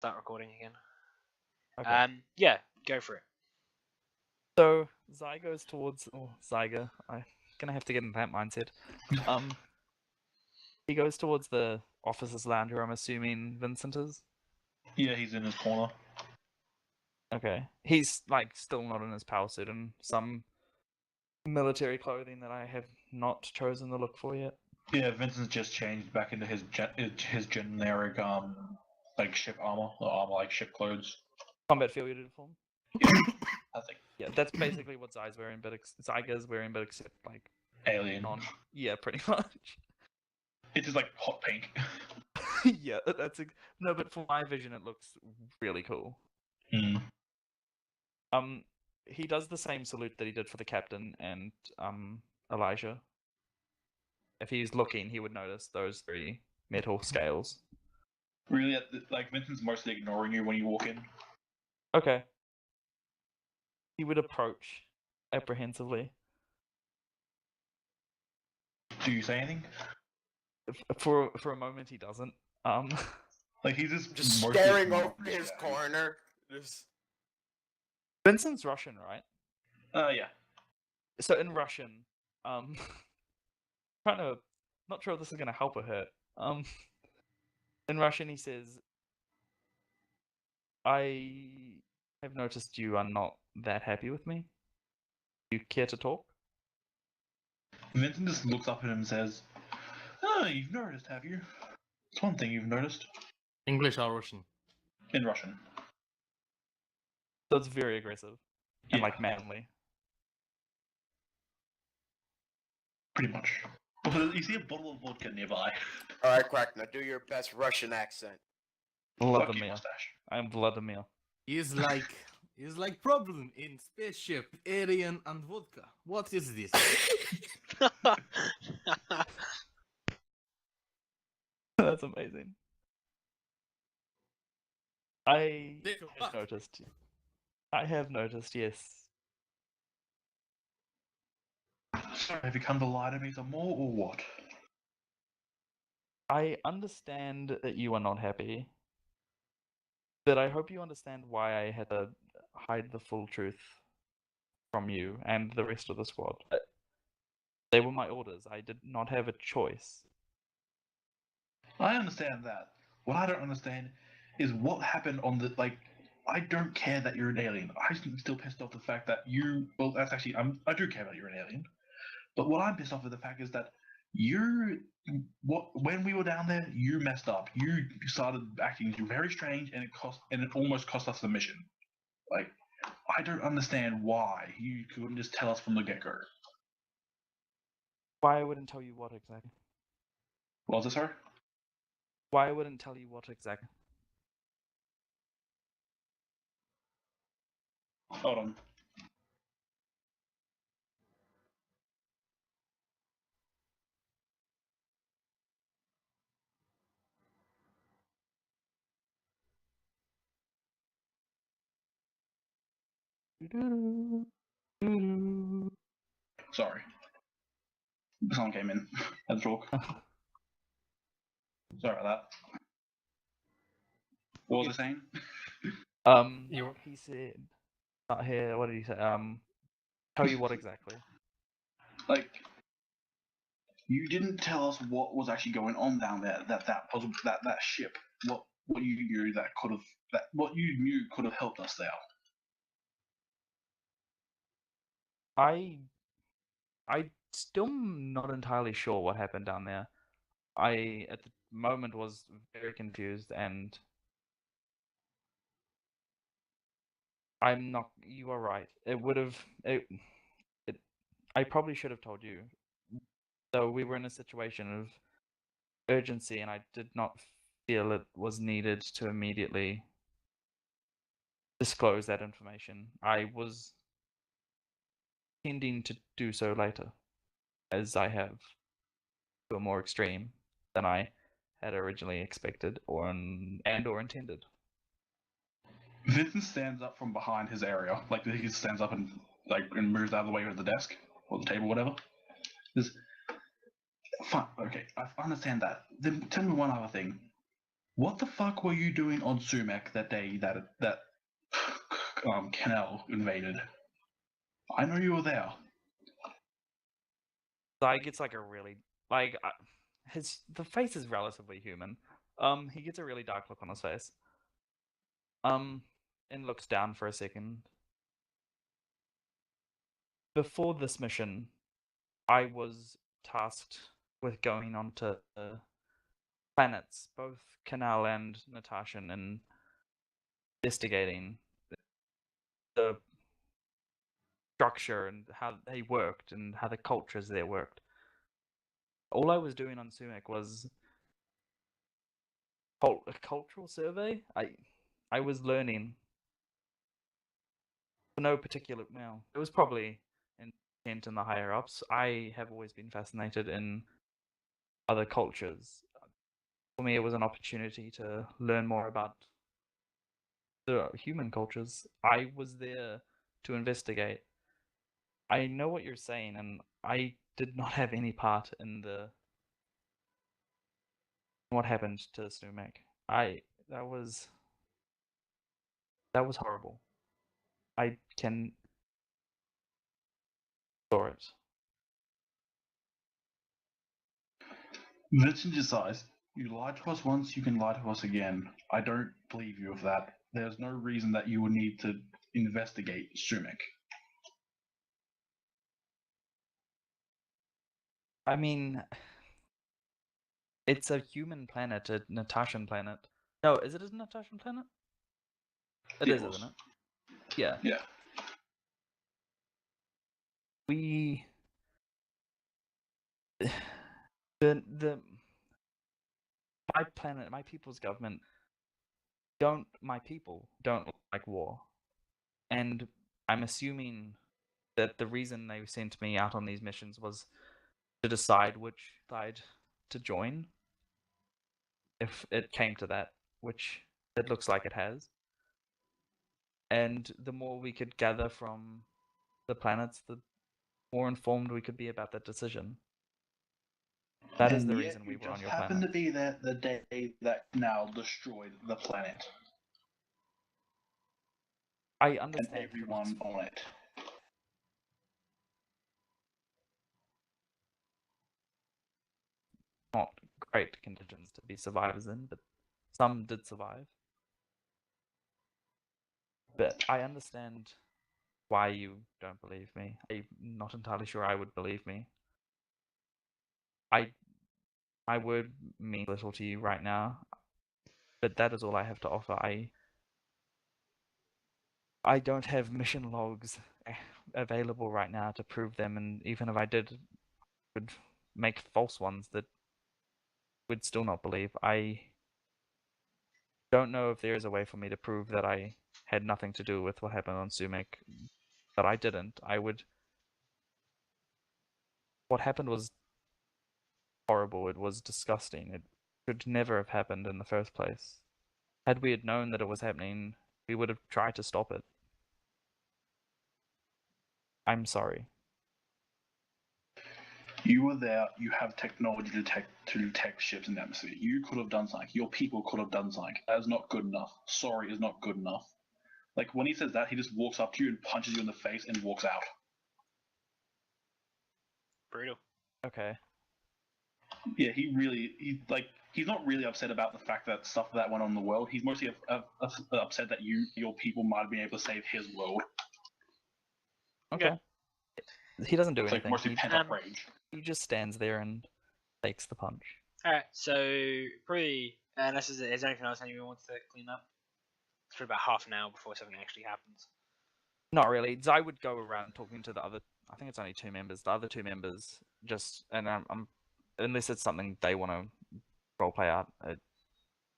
Start recording again. Okay. Yeah, go for it. So Zy goes towards, or Zyga. I'm gonna have to get in that mindset. He goes towards the officers' lounge, where I'm assuming Vincent is. Yeah, he's in his corner. Okay. He's like still not in his power suit and some military clothing that I have not chosen to look for yet. Yeah, Vincent's just changed back into his generic like ship armor, or armor like ship clothes. Combat field uniform. Yeah, I think Yeah, that's basically what Zyga's wearing, but Zyga's wearing, but except like alien. Yeah, pretty much. It's just like hot pink. Yeah, no, but for my vision, it looks really cool. Mm. He does the same salute that he did for the captain and Elijah. If he's looking, he would notice those 3 metal scales. Really, like Vincent's mostly ignoring you when you walk in. Okay. He would approach apprehensively. Do you say anything? For a moment, he doesn't. Like he's just staring over his corner. Vincent's Russian, right? Yeah. So in Russian, not sure if this is gonna help or hurt. In Russian, he says, "I have noticed you are not that happy with me. Do you care to talk?" Vincent just looks up at him and says, "Oh, you've noticed, have you? It's one thing you've noticed." English or Russian? In Russian. So it's very aggressive and like manly. Pretty much. You see a bottle of vodka nearby. Alright, Quack, now do your best Russian accent. Vladimir. I'm Vladimir. Is like problem in spaceship, alien, and vodka. What is this? That's amazing. I have noticed, yes. Have you come to lie to me some more, or what? I understand that you are not happy, but I hope you understand why I had to hide the full truth from you and the rest of the squad. They were my orders. I did not have a choice. I understand that. What I don't understand is what happened on the, like, I don't care that you're an alien. I'm still pissed off the fact that well, that's actually, I do care that you're an alien. But what I'm pissed off with the fact is that when we were down there, you messed up. You started acting very strange, and it almost cost us the mission. Like, I don't understand why you couldn't just tell us from the get-go. Why I wouldn't tell you what exactly? What was it, sorry? Why I wouldn't tell you what exactly? Hold on. Sorry. Someone came in. Had to talk. Sorry about that. What was I saying? He said, not here, what did he say? Tell you what exactly? Like, you didn't tell us what was actually going on down there. That ship. What you knew what you knew could have helped us there. I still not entirely sure what happened down there. I at the moment was very confused, and I'm not. You are right. It would have. I probably should have told you. So we were in a situation of urgency, and I did not feel it was needed to immediately disclose that information. I was intending to do so later, as I have to a more extreme than I had originally expected or intended. Vincent stands up from behind his area, like he stands up and moves out of the way of the desk or the table, whatever. Fine, okay, I understand that. Then tell me one other thing. What the fuck were you doing on Sumac that day that Canal invaded? I know you were there. Zai gets like a really the face is relatively human. He gets a really dark look on his face. And looks down for a second. Before this mission, I was tasked with going onto planets, both Canal and Natasha, and investigating the structure and how they worked and how the cultures there worked. All I was doing on Sumac was a cultural survey. I was learning for no particular. Well, it was probably intent in the higher ups. I have always been fascinated in other cultures. For me, it was an opportunity to learn more about the human cultures. I was there to investigate. I know what you're saying, and I did not have any part in what happened to Sumac. That was horrible. I can store it. Let's synthesize. You lied to us once, you can lie to us again. I don't believe you of that. There's no reason that you would need to investigate Sumac. I mean, it's a human planet, a Natashan planet. No, is it a Natashan planet? It is, isn't it? Yeah. Yeah. We my planet, my people's government my people don't like war. And I'm assuming that the reason they sent me out on these missions was to decide which side to join, if it came to that, which it looks like it has. And the more we could gather from the planets, the more informed we could be about that decision. That is the reason we were on your happened planet. to be there the day that Canal destroyed the planet I and understand everyone on it. not great conditions to be survivors in, but some did survive. But I understand why you don't believe me. I'm not entirely sure I would believe me. My word means little to you right now, but that is all I have to offer. I don't have mission logs available right now to prove them, and even if I did, would make false ones that would still not believe. I don't know if there is a way for me to prove that I had nothing to do with what happened on Sumac, but I didn't. What happened was horrible. It was disgusting. It should never have happened in the first place. Had we had known that it was happening, we would have tried to stop it. I'm sorry. You were there. You have technology to detect ships in the atmosphere. You could have done something. Your people could have done something. That is not good enough. Sorry is not good enough. Like when he says that, he just walks up to you and punches you in the face and walks out. Brutal. Okay. Yeah, he's not really upset about the fact that stuff that went on in the world. He's mostly upset that your people might have been able to save his world. Okay. He doesn't do It's like anything. mostly pent up rage. He just stands there and takes the punch. Alright, so probably, unless there's anything else anyone wants to clean up, it's probably about half an hour before something actually happens. Not really. I would go around talking to the other. I think it's only 2 members. The other 2 members and I'm unless it's something they want to roleplay out.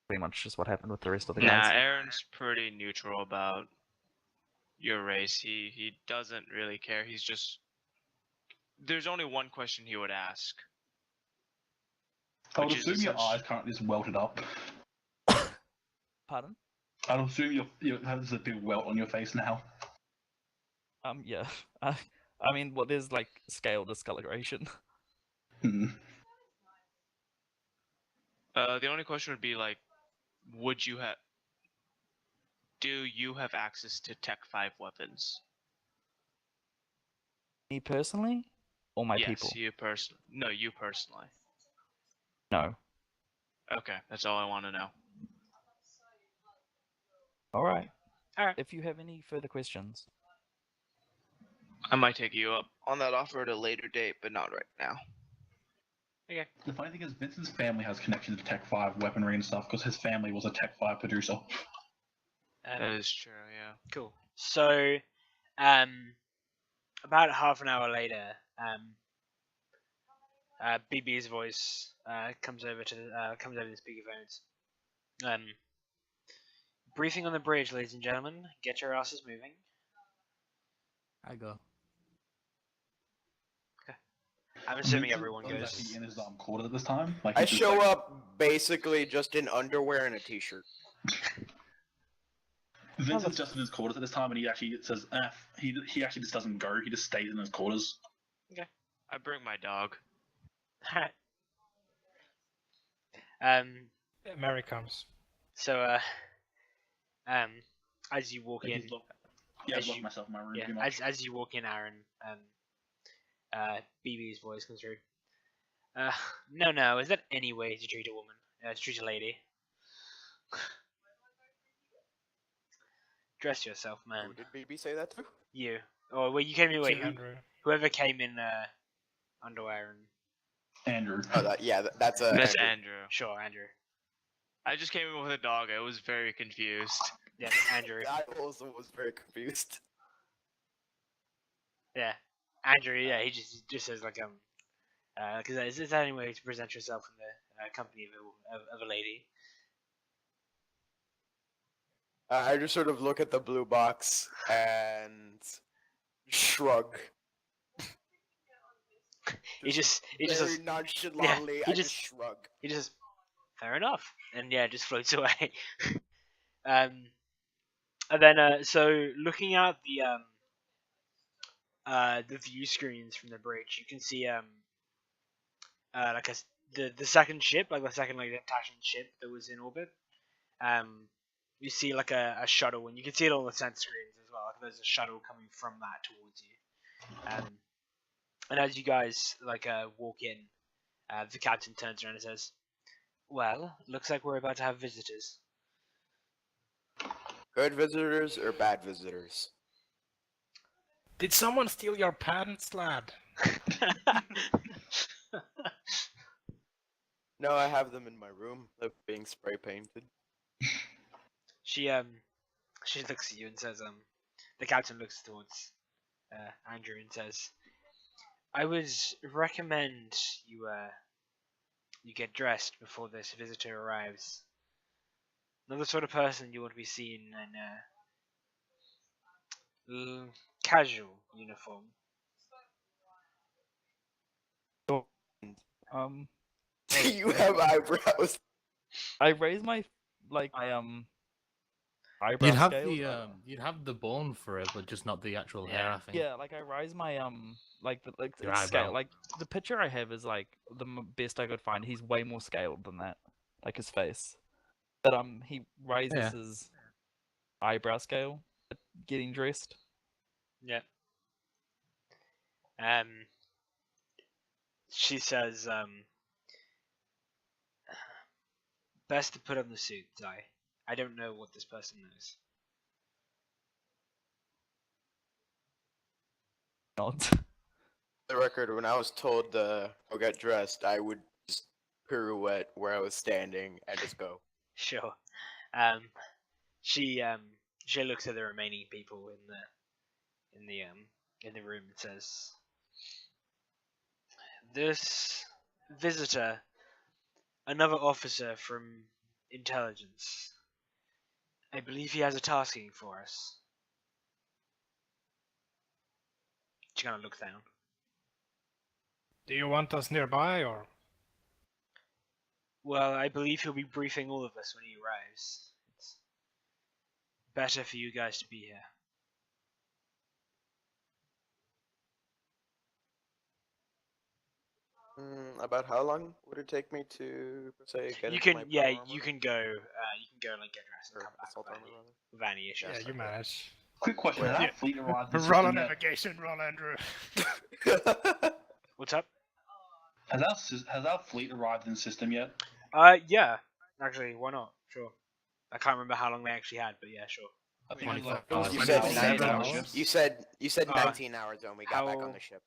Pretty much just what happened with the rest of the guys. Nah, Aaron's pretty neutral about your race. He doesn't really care. He's just there's only one question he would ask. I would which is assume your essentially- eyes can't just welted up. Pardon? I would assume you have this big welt on your face now. Yeah. I mean, well, there's like scale discoloration. Hmm. The only question would be like, would you have? Do you have access to Tech 5 weapons? Me personally, or my yes, people? you personally. No, you personally. No. Okay, that's all I want to know. All right. All right. If you have any further questions, I might take you up on that offer at a later date, but not right now. Okay. The funny thing is, Vincent's family has connections to Tech 5 weaponry and stuff because his family was a Tech 5 producer. That is true, yeah. Cool. So, about half an hour later, BB's voice comes over to the speakerphones. Briefing on the bridge, ladies and gentlemen. Get your asses moving. I go. I'm assuming Vincent everyone is goes. actually in his quarters at this time. Like, I he's just, show like, up basically just in underwear and a t-shirt. Vincent's just in his quarters at this time, and he actually says F. He actually just doesn't go. He just stays in his quarters. I bring my dog. Mary comes. So, as you walk Like, in, he's yeah, as I've locked you- myself in my room yeah, pretty much. as you walk in, Aaron, BB's voice comes through. No, is that any way to treat a woman? To treat a lady? Dress yourself, man. Who did BB say that to? You. Oh, well, you came in. Wait, To Andrew. whoever came in underwear and Andrew. Oh, that's a. That's Andrew. Andrew. sure, Andrew. I just came in with a dog. I was very confused. Yeah, Andrew. I also was very confused. Yeah, Andrew. Yeah, he just says like because it's the only way to present yourself in the company of a lady. I just sort of look at the blue box and shrug. He just very says, nonchalantly. he I just- shrug. he just says, fair enough, and yeah, just floats away. And then so looking at the view screens from the bridge, you can see like the second ship, like the second like detachment ship that was in orbit. You see like a shuttle, and you can see it on the sense screens as well. Like there's a shuttle coming from that towards you. And as you guys like walk in, the captain turns around and says, "Well, looks like we're about to have visitors." Good visitors or bad visitors? Did someone steal your pants, lad? No, I have them in my room. They're being spray painted. She looks at you and says, the captain looks towards Andrew and says, "I would recommend you you get dressed before this visitor arrives. Not the sort of person you want to be seen in casual uniform." um, You have eyebrows. I raise my eyebrow You'd have scale. you'd have the bone for it, but just not the actual hair. Yeah. I think. Yeah, like I rise my Your it's scale. eyebrow. Like the picture I have is like the best I could find. He's way more scaled than that, like his face. But he raises Yeah. his eyebrow scale at getting dressed. Yeah. She says, "Best to put on the suit, Zai. I don't know what this person knows." Nods. The record, when I was told to go get dressed, I would just pirouette where I was standing and just go. Sure. She looks at the remaining people in the room and says, "This visitor, another officer from intelligence. I believe he has a tasking for us." She kind of looks down. Do you want us nearby, or? Well, I believe he'll be briefing all of us when he arrives. It's better for you guys to be here. About how long would it take me to, say, get You into my can, yeah, power armor? you can go and like get dressed and Or come back assault armor, rather? with any issues. Yeah, you okay. manage. Quick question: Wait. Has our Yeah. fleet arrived in the Roll a system yet? navigation, roll Andrew. What's up? Has our fleet arrived in the system yet? Yeah, actually, why not? Sure. I can't remember how long they actually had, but yeah, sure. I think it was like 25 You 24 said 27 19. hours? You said Uh, 19 hours when we got back on how- the ship.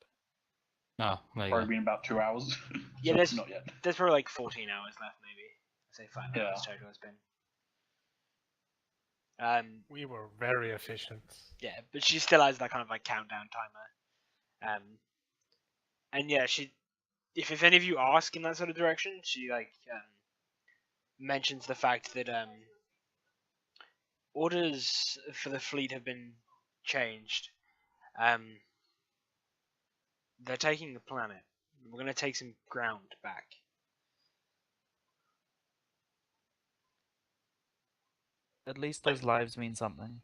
Oh, there you probably go. been about 2 hours. Yeah, So, there's not yet. there's probably like 14 hours left, maybe. I'd say 5 Yeah. hours total has been. We were very efficient. Yeah, but she still has that kind of like countdown timer. And yeah, if any of you ask in that sort of direction, she like mentions the fact that orders for the fleet have been changed. They're taking the planet. We're gonna take some ground back. At least those lives mean something.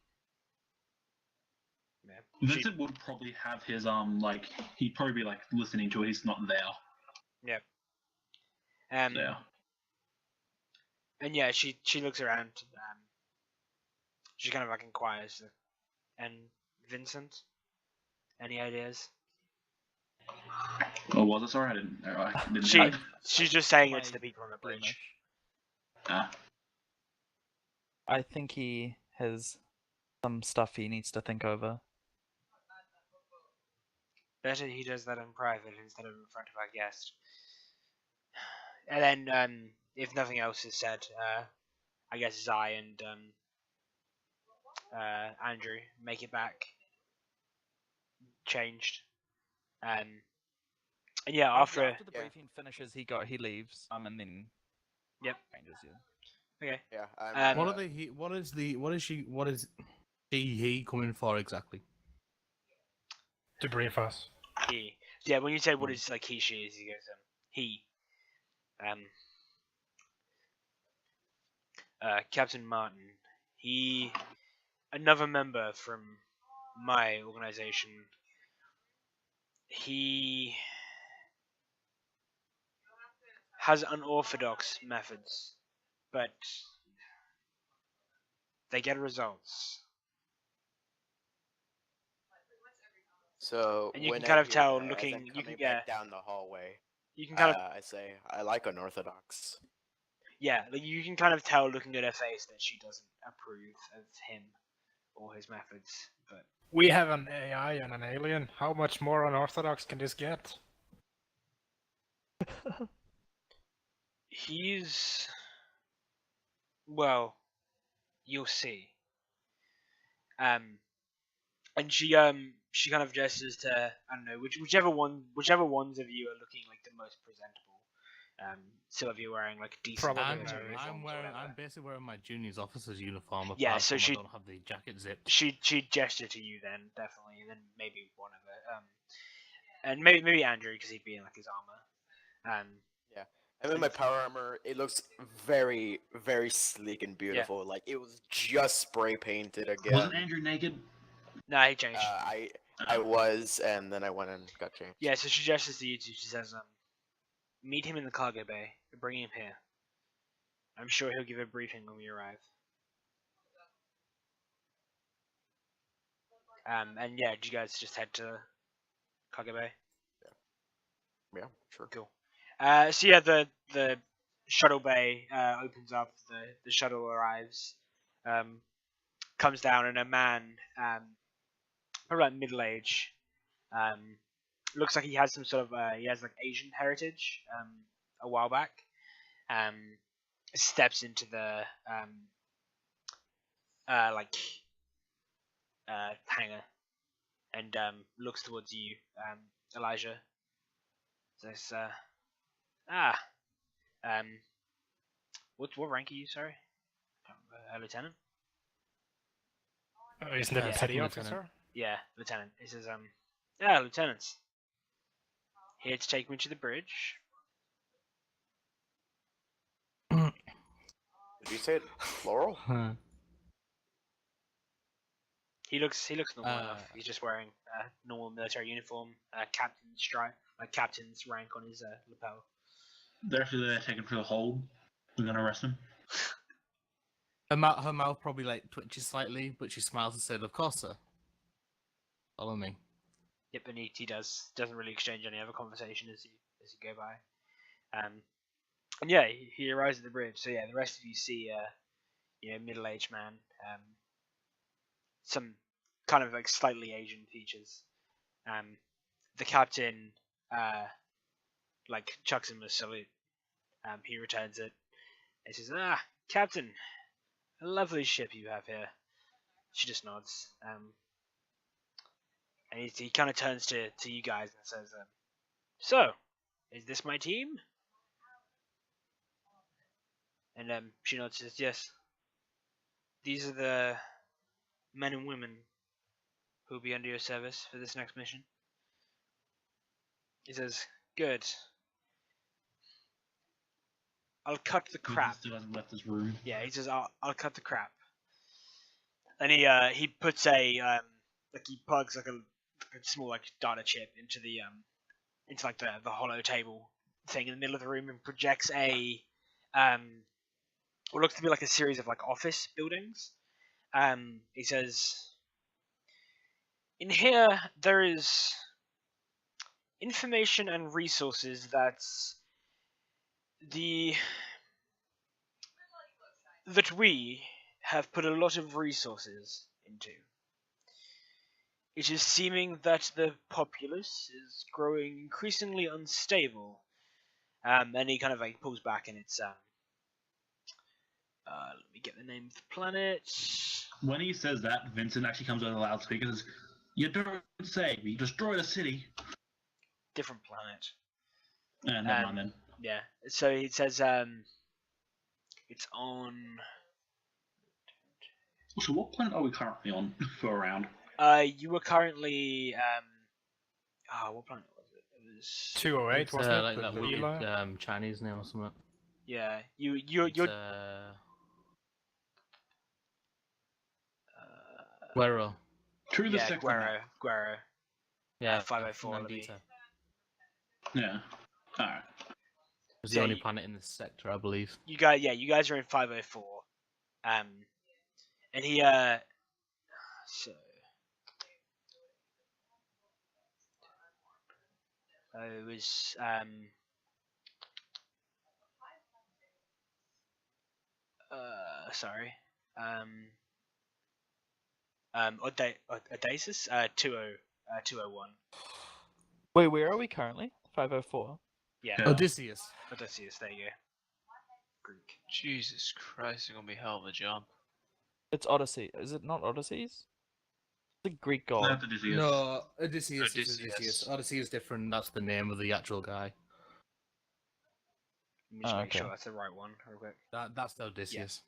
Yeah. Vincent would probably have his like he'd probably be like listening to it. He's not there. Yeah. And yeah, she looks around. She kind of like inquires, and Vincent, any ideas? Oh, was it? Sorry, I didn't She hear. she's just saying My it's the people on the bridge. Ah. I think he has some stuff he needs to think over. Better he does that in private instead of in front of our guest. And then, if nothing else is said, I guess Zai and Andrew make it back, changed, and yeah, after the Yeah. briefing finishes, he leaves. And then Yep. changes you. okay, Yeah. What are they? What is the? What is she? What is he coming for exactly? To brief us. he yeah. When you say what is like he she is, he goes he Captain Martin. He another member from my organization. He has unorthodox methods, but they get results. So And you when can kind I of hear tell that, as looking- I'm you coming can- yeah. back down the hallway, You can kind of I say I like unorthodox. yeah, like you can kind of tell looking at her face that she doesn't approve of him or his methods. But We have an AI and an alien. How much more unorthodox can this get? he's well, you'll see. And she kind of gestures to I don't know whichever ones of you are looking like the most presentable. Some of you wearing like decent Probably military Mary. uniforms or whatever. I'm basically wearing my junior's officer's uniform. Yeah, apart so from she- I don't have the jacket zipped. She gestured to you then definitely, and then maybe one of it. And maybe Andrew because he'd be in like his armor. I'm in my power armor. It looks very, very sleek and beautiful. Like it was just spray painted again. Wasn't Andrew naked? No, he changed. I was, and then I went and got changed. Yeah, so she gestures to you two. She says, meet him in the cargo bay. Bring him here. I'm sure he'll give a briefing when we arrive. And yeah, do you guys just head to cargo bay? Yeah, sure. Cool. So yeah, the shuttle bay opens up. The shuttle arrives. Comes down, and a man, probably like middle age, looks like he has some sort of he has like Asian heritage. A while back, steps into the hangar and looks towards you, Elijah. Says, what rank are you? Sorry, lieutenant. Isn't it Yeah, a second petty lieutenant. officer? Yeah, lieutenant. He says, lieutenants, here to take me to the bridge. Did you say it plural? Huh. He looks normal enough. Uh, He's just wearing a normal military uniform, captain's stripe, like captain's rank on his lapel. They're actually there taking for the hold. We're gonna arrest him. her mouth probably like twitches slightly, but she smiles and said, "Of course, sir. Follow me." Yep, and he doesn't really exchange any other conversation as you go by. And yeah, he arrives at the bridge. So yeah, the rest of you see middle-aged man, some kind of like slightly Asian features. The captain like chucks him a salute. He returns it. He says, "Ah, Captain, a lovely ship you have here." She just nods. And he kind of turns to you guys and says, "So, is this my team?" And she nods and says, "Yes. These are the men and women who will be under your service for this next mission." He says, "Good. I'll cut the Vincent crap." still hasn't left this room. Yeah, he says, "I'll cut the crap." And he puts he plugs like a small like data chip into into like the hollow table thing in the middle of the room and projects what looks to be like a series of like office buildings. He says, "In here there is information and resources the that we have put a lot of resources into. It is seeming that the populace is growing increasingly unstable." And he kind of like pulls back, and it's let me get the name of the planet. When he says that, Vincent actually comes over the loudspeaker and says, "You don't say. We destroyed a city." Different planet. Never mind then. Yeah. So it says it's on. So what planet are we currently on for a round? You were currently what planet was it? It was 208, It's wasn't it? like With that Leela? weird Chinese name or something. yeah. You're It's, Guero. True the yeah, sector Guero. map. Yeah, 504. Let me- Nandita. Yeah. Alright. It's Yeah, the only you- planet in this sector, I believe. You guys are in 504. And he so it was sorry. Audacious 201. Wait, where are we currently? 504. Yeah. Yeah. Odysseus. Odysseus, there you go. Greek. Jesus Christ, it's gonna be a hell of a jump. It's Odyssey. Is it not Odysseys? It's a Greek god. That's Odysseus. No, Odysseus is Odysseus. Odysseus. Odyssey is different. That's the name of the actual guy. Let me just make sure okay. that's the right one, real quick. That's the Odysseus.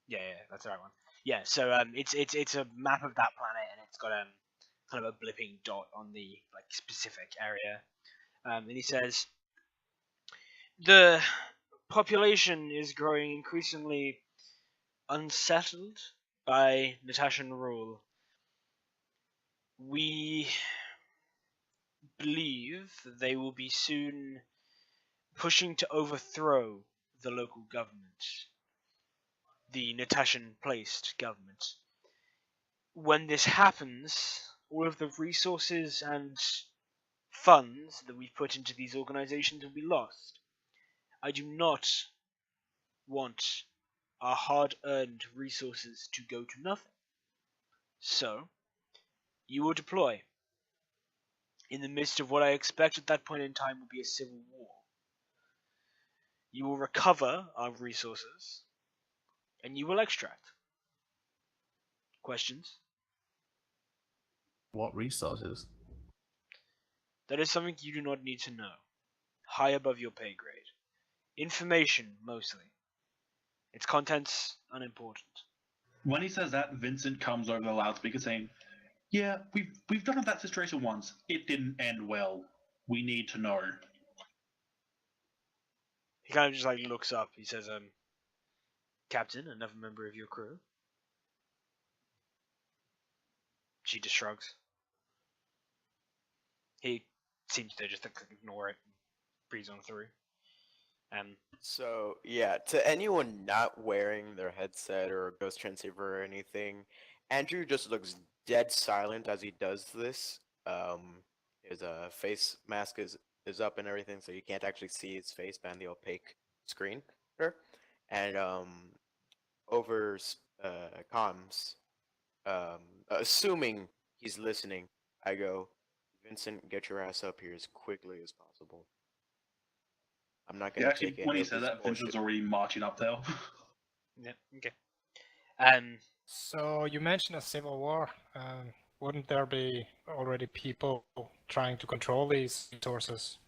Yeah, that's the right one. Yeah, so it's a map of that planet, and it's got kind of a blipping dot on the like specific area. And he says the population is growing increasingly unsettled by Natashan rule. We believe they will be soon pushing to overthrow the local government, the Natashan placed government. When this happens, all of the resources and funds that we put into these organizations will be lost. I do not want our hard-earned resources to go to nothing. So, you will deploy. In the midst of what I expect at that point in time will be a civil war. You will recover our resources, and you will extract. Questions? What resources? That is something you do not need to know. High above your pay grade. Information, mostly. Its contents, unimportant. When he says that, Vincent comes over the loudspeaker saying, "Yeah, we've done that situation once. It didn't end well. We need to know." He kind of just like looks up. He says, Captain, another member of your crew. She just shrugs. He seems to just ignore it and breeze on through. So yeah, to anyone not wearing their headset or a ghost transceiver or anything, Andrew just looks dead silent as he does this. His face mask is up and everything, so you can't actually see his face behind the opaque screen. Sure. And over comms, assuming he's listening, I go, Vincent, get your ass up here as quickly as possible. I'm not Yeah, gonna actually, take any when he of said this that, bullshit. Vincent's already marching up there. Yeah. Okay. So you mentioned a civil war. Wouldn't there be already people trying to control these resources?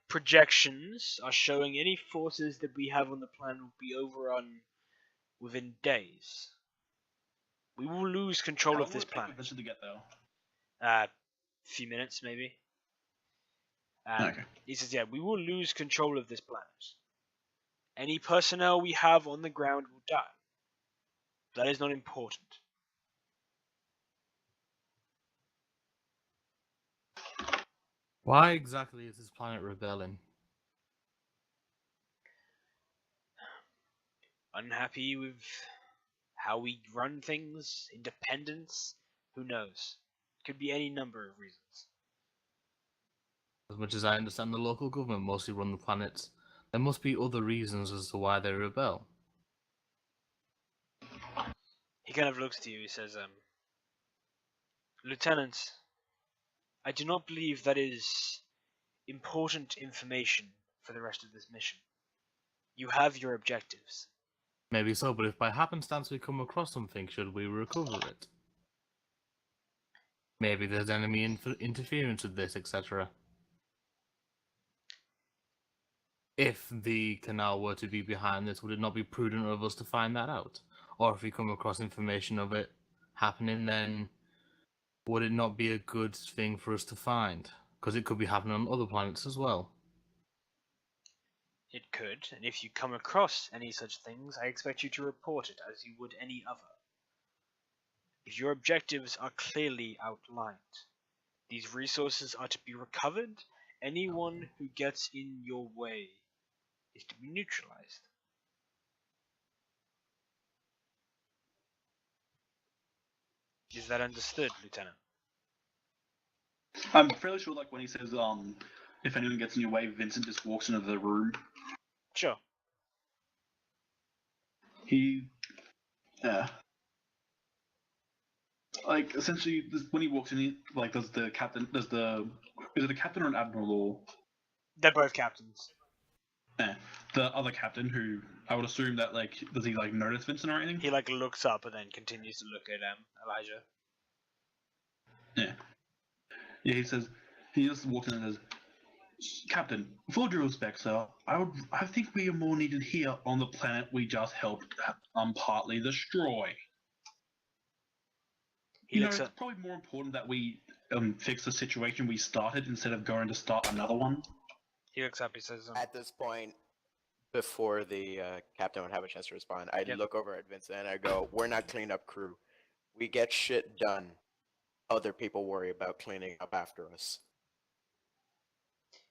Projections are showing any forces that we have on the planet will be overrun within days. We will lose control How of long this will it take for planet. Vincent to get there? Few minutes maybe. Okay. He says, yeah, we will lose control of this planet. Any personnel we have on the ground will die. That is not important. Why exactly is this planet rebelling? Unhappy with how we run things, independence, who knows? Could be any number of reasons. As much as I understand the local government mostly run the planets, there must be other reasons as to why they rebel. He kind of looks to you, he says, Lieutenant, I do not believe that is important information for the rest of this mission. You have your objectives. Maybe so, but if by happenstance we come across something, should we recover it? Maybe there's enemy interference with this, etc. If the canal were to be behind this, would it not be prudent of us to find that out? Or if we come across information of it happening, then would it not be a good thing for us to find? Because it could be happening on other planets as well. It could, and if you come across any such things, I expect you to report it as you would any other. If your objectives are clearly outlined, these resources are to be recovered. Anyone who gets in your way is to be neutralized. Is that understood, Lieutenant? I'm fairly sure, like when he says, if anyone gets in your way, Vincent just walks into the room. Sure. He, yeah, like essentially, when he walks in, like is it the captain or an admiral or They're both captains. the other captain who I would assume that does he notice Vincent or anything? He looks up and then continues to look at Elijah. Yeah, he just walks in and says, Captain, with all due respect, sir, I think we are more needed here on the planet we just helped partly destroy. He looks it's up. probably more important that we fix the situation we started instead of going to start another one. He looks up. He says, At this point, before the captain would have a chance to respond, I Yep. look over at Vincent and I go, "We're not cleanup crew. We get shit done. Other people worry about cleaning up after us."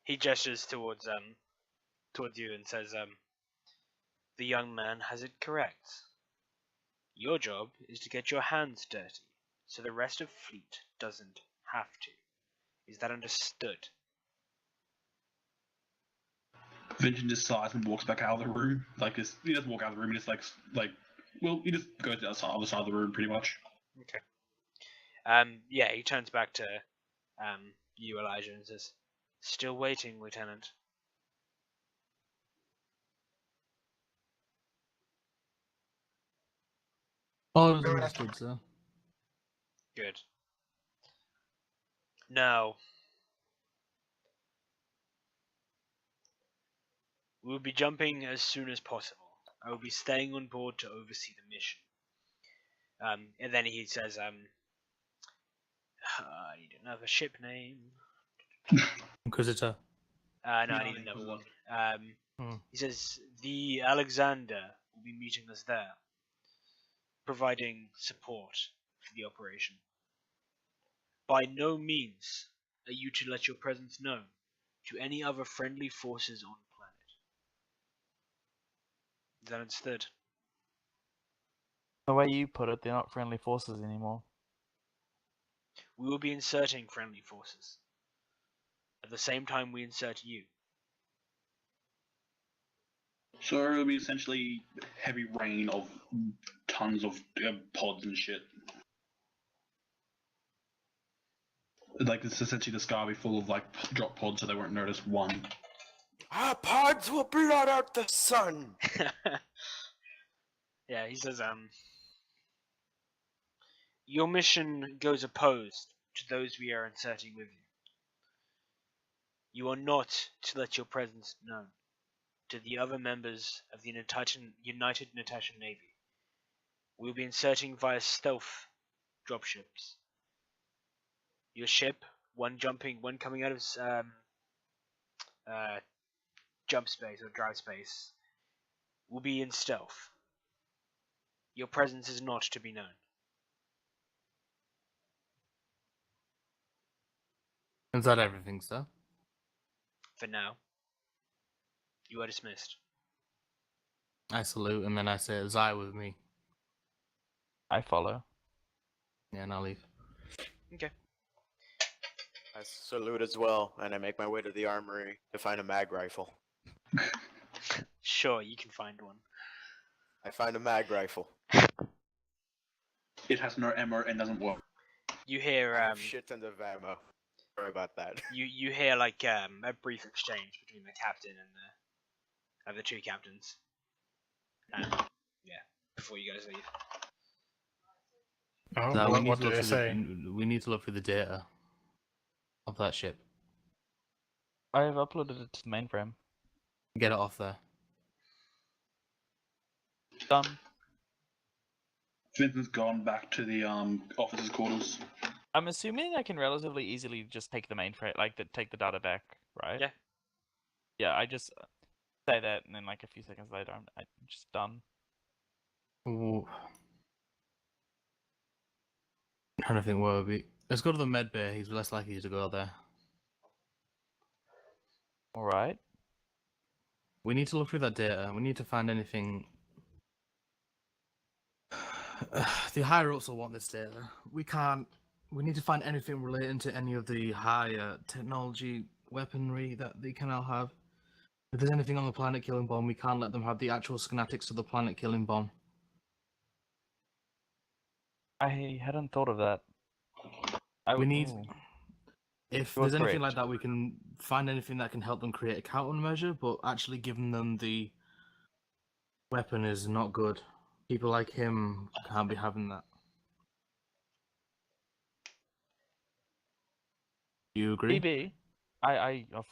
he gestures towards you and says, the young man has it correct. Your job is to get your hands dirty, so the rest of fleet doesn't have to. Is that understood? Vincent just sighs and walks back out of the room. He doesn't walk out of the room. He just he just goes to the other side of the room, pretty much. Okay. Yeah, he turns back to you, Elijah, and says, "Still waiting, Lieutenant." Oh, understood, sir. Good. Now, we will be jumping as soon as possible. I will be staying on board to oversee the mission. And then he says, I need another ship name. Inquisitor. No, I need another one. He says, the Alexander will be meeting us there. providing support for the operation. By no means are you to let your presence known to any other friendly forces on the planet. Is that understood? The way you put it, they're not friendly forces anymore. We will be inserting friendly forces. At the same time we insert you. So it'll be essentially heavy rain of tons of pods and shit. Like it's essentially the sky will be full of like drop pods, so they won't notice one. Our pods will blot out the sun. Yeah, he says, your mission goes opposed to those we are inserting with you. You are not to let your presence known to the other members of the United Natashan Navy. We will be inserting via stealth dropships. Your ship, one coming out of jump space or drive space, will be in stealth. Your presence is not to be known. Is that everything, sir? For now, you are dismissed. I salute and then I say, Zai with me. I follow. Yeah, and I'll leave. Okay. I salute as well, and I make my way to the armory to find a mag rifle. Sure, you can find one. I find a mag rifle. It has no ammo and doesn't work. You hear I have shit tons of ammo. Sorry about that. you hear like a brief exchange between the captain and the two captains. Yeah, before you guys leave. Oh, Zai, what do they say? We need to look through the data of that ship. I have uploaded it to the mainframe. Get it off there. Done. Vincent's gone back to the officers' quarters. I'm assuming I can relatively easily just take the mainframe, take the data back, right? Yeah. Yeah, I just say that, and then like a few seconds later, I'm just done. Ooh. I'm trying to think where would be. Let's go to the med bay. He's less likely to go there. All right. We need to look through that data. We need to find anything. The higher ups will want this data. We can't. We need to find anything relating to any of the higher technology weaponry that the Canal have. If there's anything on the planet killing bomb, we can't let them have the actual schematics of the planet killing bomb. I hadn't thought of that. We need. If You're there's anything correct. like that, we can find anything that can help them create a countermeasure, but actually giving them the weapon is not good. People like him can't be having that. Do you agree? BB, of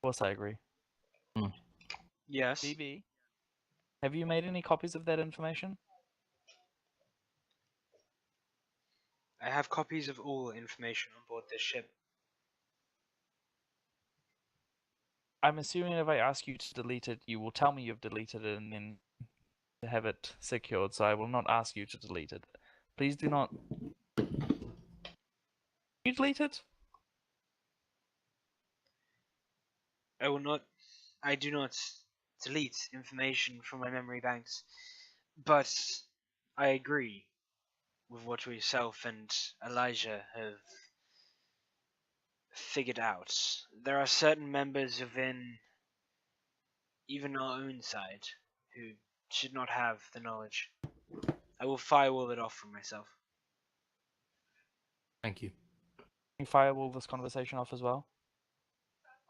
course I agree. Yes. BB, have you made any copies of that information? I have copies of all information on board this ship. I'm assuming if I ask you to delete it, you will tell me you've deleted it and then have it secured, so I will not ask you to delete it. Please do not... You delete it? I do not delete information from my memory banks, but I agree with what yourself and Elijah have figured out. There are certain members within even our own side who should not have the knowledge. I will firewall it off from myself. Thank you. Can you firewall this conversation off as well?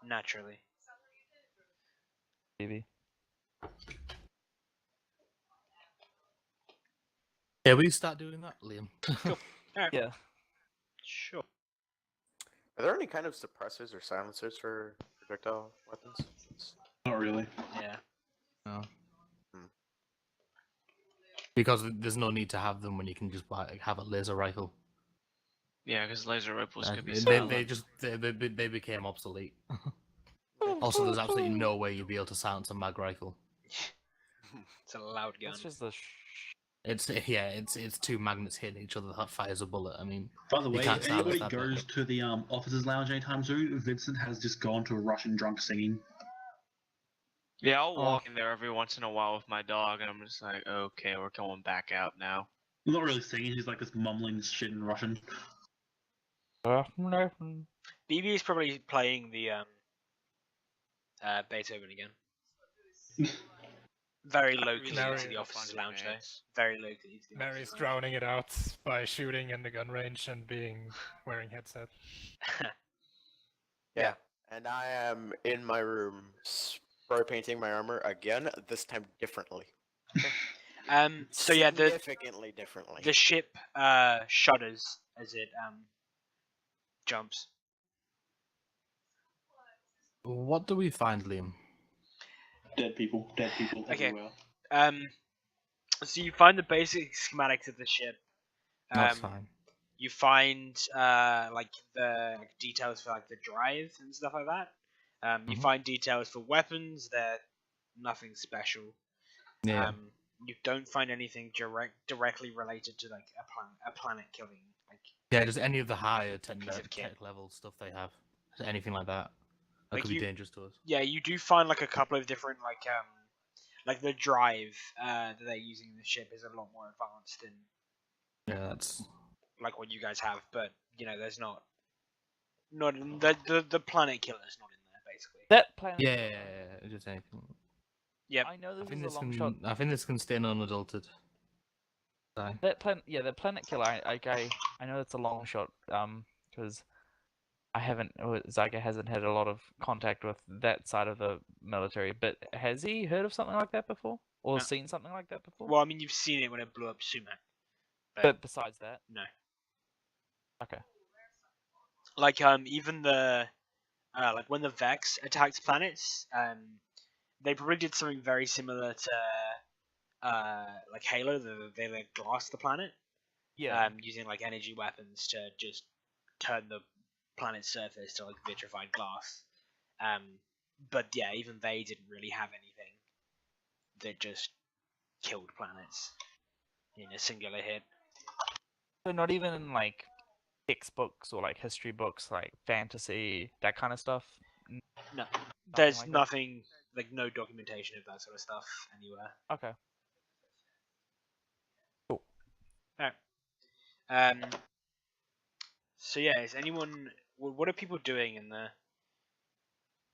Naturally. BB. Yeah, we start doing that, Liam. Cool. Alright. Yeah. Sure. Are there any kind of suppressors or silencers for projectile weapons? Not really. Yeah. No. Because there's no need to have them when you can just have a laser rifle. Yeah, because laser rifles could be They silent. they became obsolete. Also, there's absolutely no way you'd be able to silence a mag rifle. It's a loud gun. That's just the It's two magnets hitting each other that fires a bullet. I mean, By the you way, can't if silence anybody that bit. goes to the officers' lounge anytime soon, Vincent has just gone to a Russian drunk singing. Yeah, I'll Oh. walk in there every once in a while with my dog, and I'm just like, okay, we're going back out now. He's not really singing, he's like just mumbling shit in Russian. BB is probably playing the Beethoven again. Very low key Really to the go officers' find lounge though. advance. Very low key to the Mary's officers' drowning it out by shooting in the gun range and wearing headset. lounge. Yeah. And I am in my room spray painting my armor again, this time differently. So yeah, Significantly differently. the ship shudders as it jumps. What do we find, Liam? Dead people Okay. everywhere. So you find the basic schematics of the ship. That's fine. You find like the details for like the drive and stuff like that. You find details for weapons. They're nothing special. Yeah. You don't find anything directly related to like a planet killing. Like Yeah, just any of the higher tech kit. level stuff they have. Anything like that. That Like could be dangerous to us. yeah, you do find like a couple of different like the drive that they're using in the ship is a lot more advanced than Yeah, that's like what you guys have, but you know, there's not the planet killer is not in there basically. That planet. yeah, just anything. Yep. I know I this think is this a long can. shot. I think this can stay unadulterated. Sorry. That planet, yeah, the planet killer. I know it's a long shot. Because I haven't. Zyga hasn't had a lot of contact with that side of the military. But has he heard of something like that before, or No. seen something like that before? Well, I mean, you've seen it when it blew up Sumac. But besides that, No. okay. Like even the like when the Vex attacked planets, they probably did something very similar to like Halo. They like glassed the planet. Yeah. Using like energy weapons to just turn the planet's surface to like vitrified glass. But yeah, even they didn't really have anything that just killed planets in a singular hit. So not even in like textbooks or like history books, like fantasy, that kind of stuff. No, there's like that? nothing like no documentation of that sort of stuff anywhere. Okay. Cool. Alright. So yeah, is anyone? What are people doing in the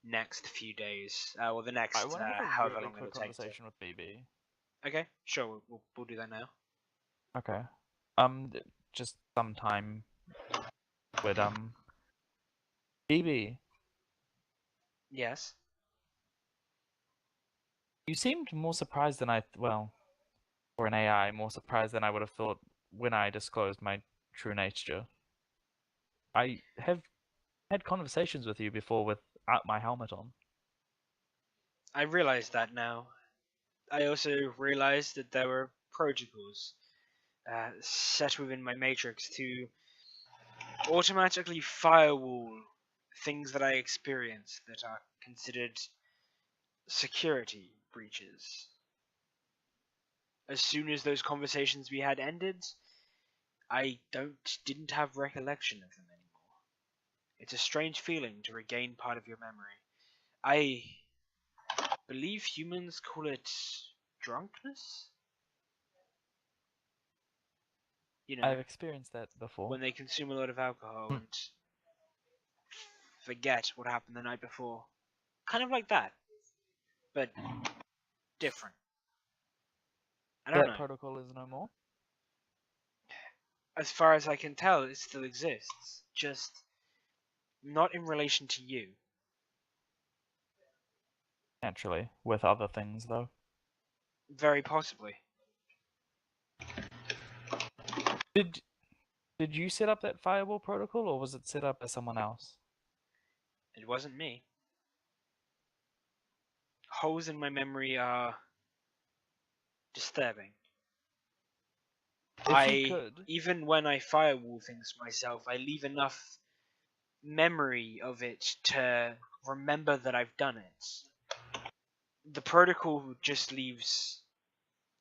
next few days? Well, the next I want to have a however really long it'll quick take. conversation with BB. Okay, sure. We'll do that now. Okay. Just sometime with BB. Yes. You seemed more surprised than well, for an AI, more surprised than I would have thought when I disclosed my true nature. I have had conversations with you before without my helmet on. I realize that now. I also realized that there were protocols set within my matrix to automatically firewall things that I experience that are considered security breaches. As soon as those conversations we had ended, I didn't have recollection of them anymore. It's a strange feeling to regain part of your memory. I believe humans call it drunkenness? You know, I've experienced that before. when they consume a lot of alcohol and forget what happened the night before. Kind of like that, but different. I don't that know. protocol is no more? As far as I can tell, it still exists, just not in relation to you. Naturally, with other things though. Very possibly. Did you set up that firewall protocol, or was it set up by someone else? It wasn't me. Holes in my memory are disturbing. Even when I firewall things myself, I leave enough memory of it to remember that I've done it. The protocol just leaves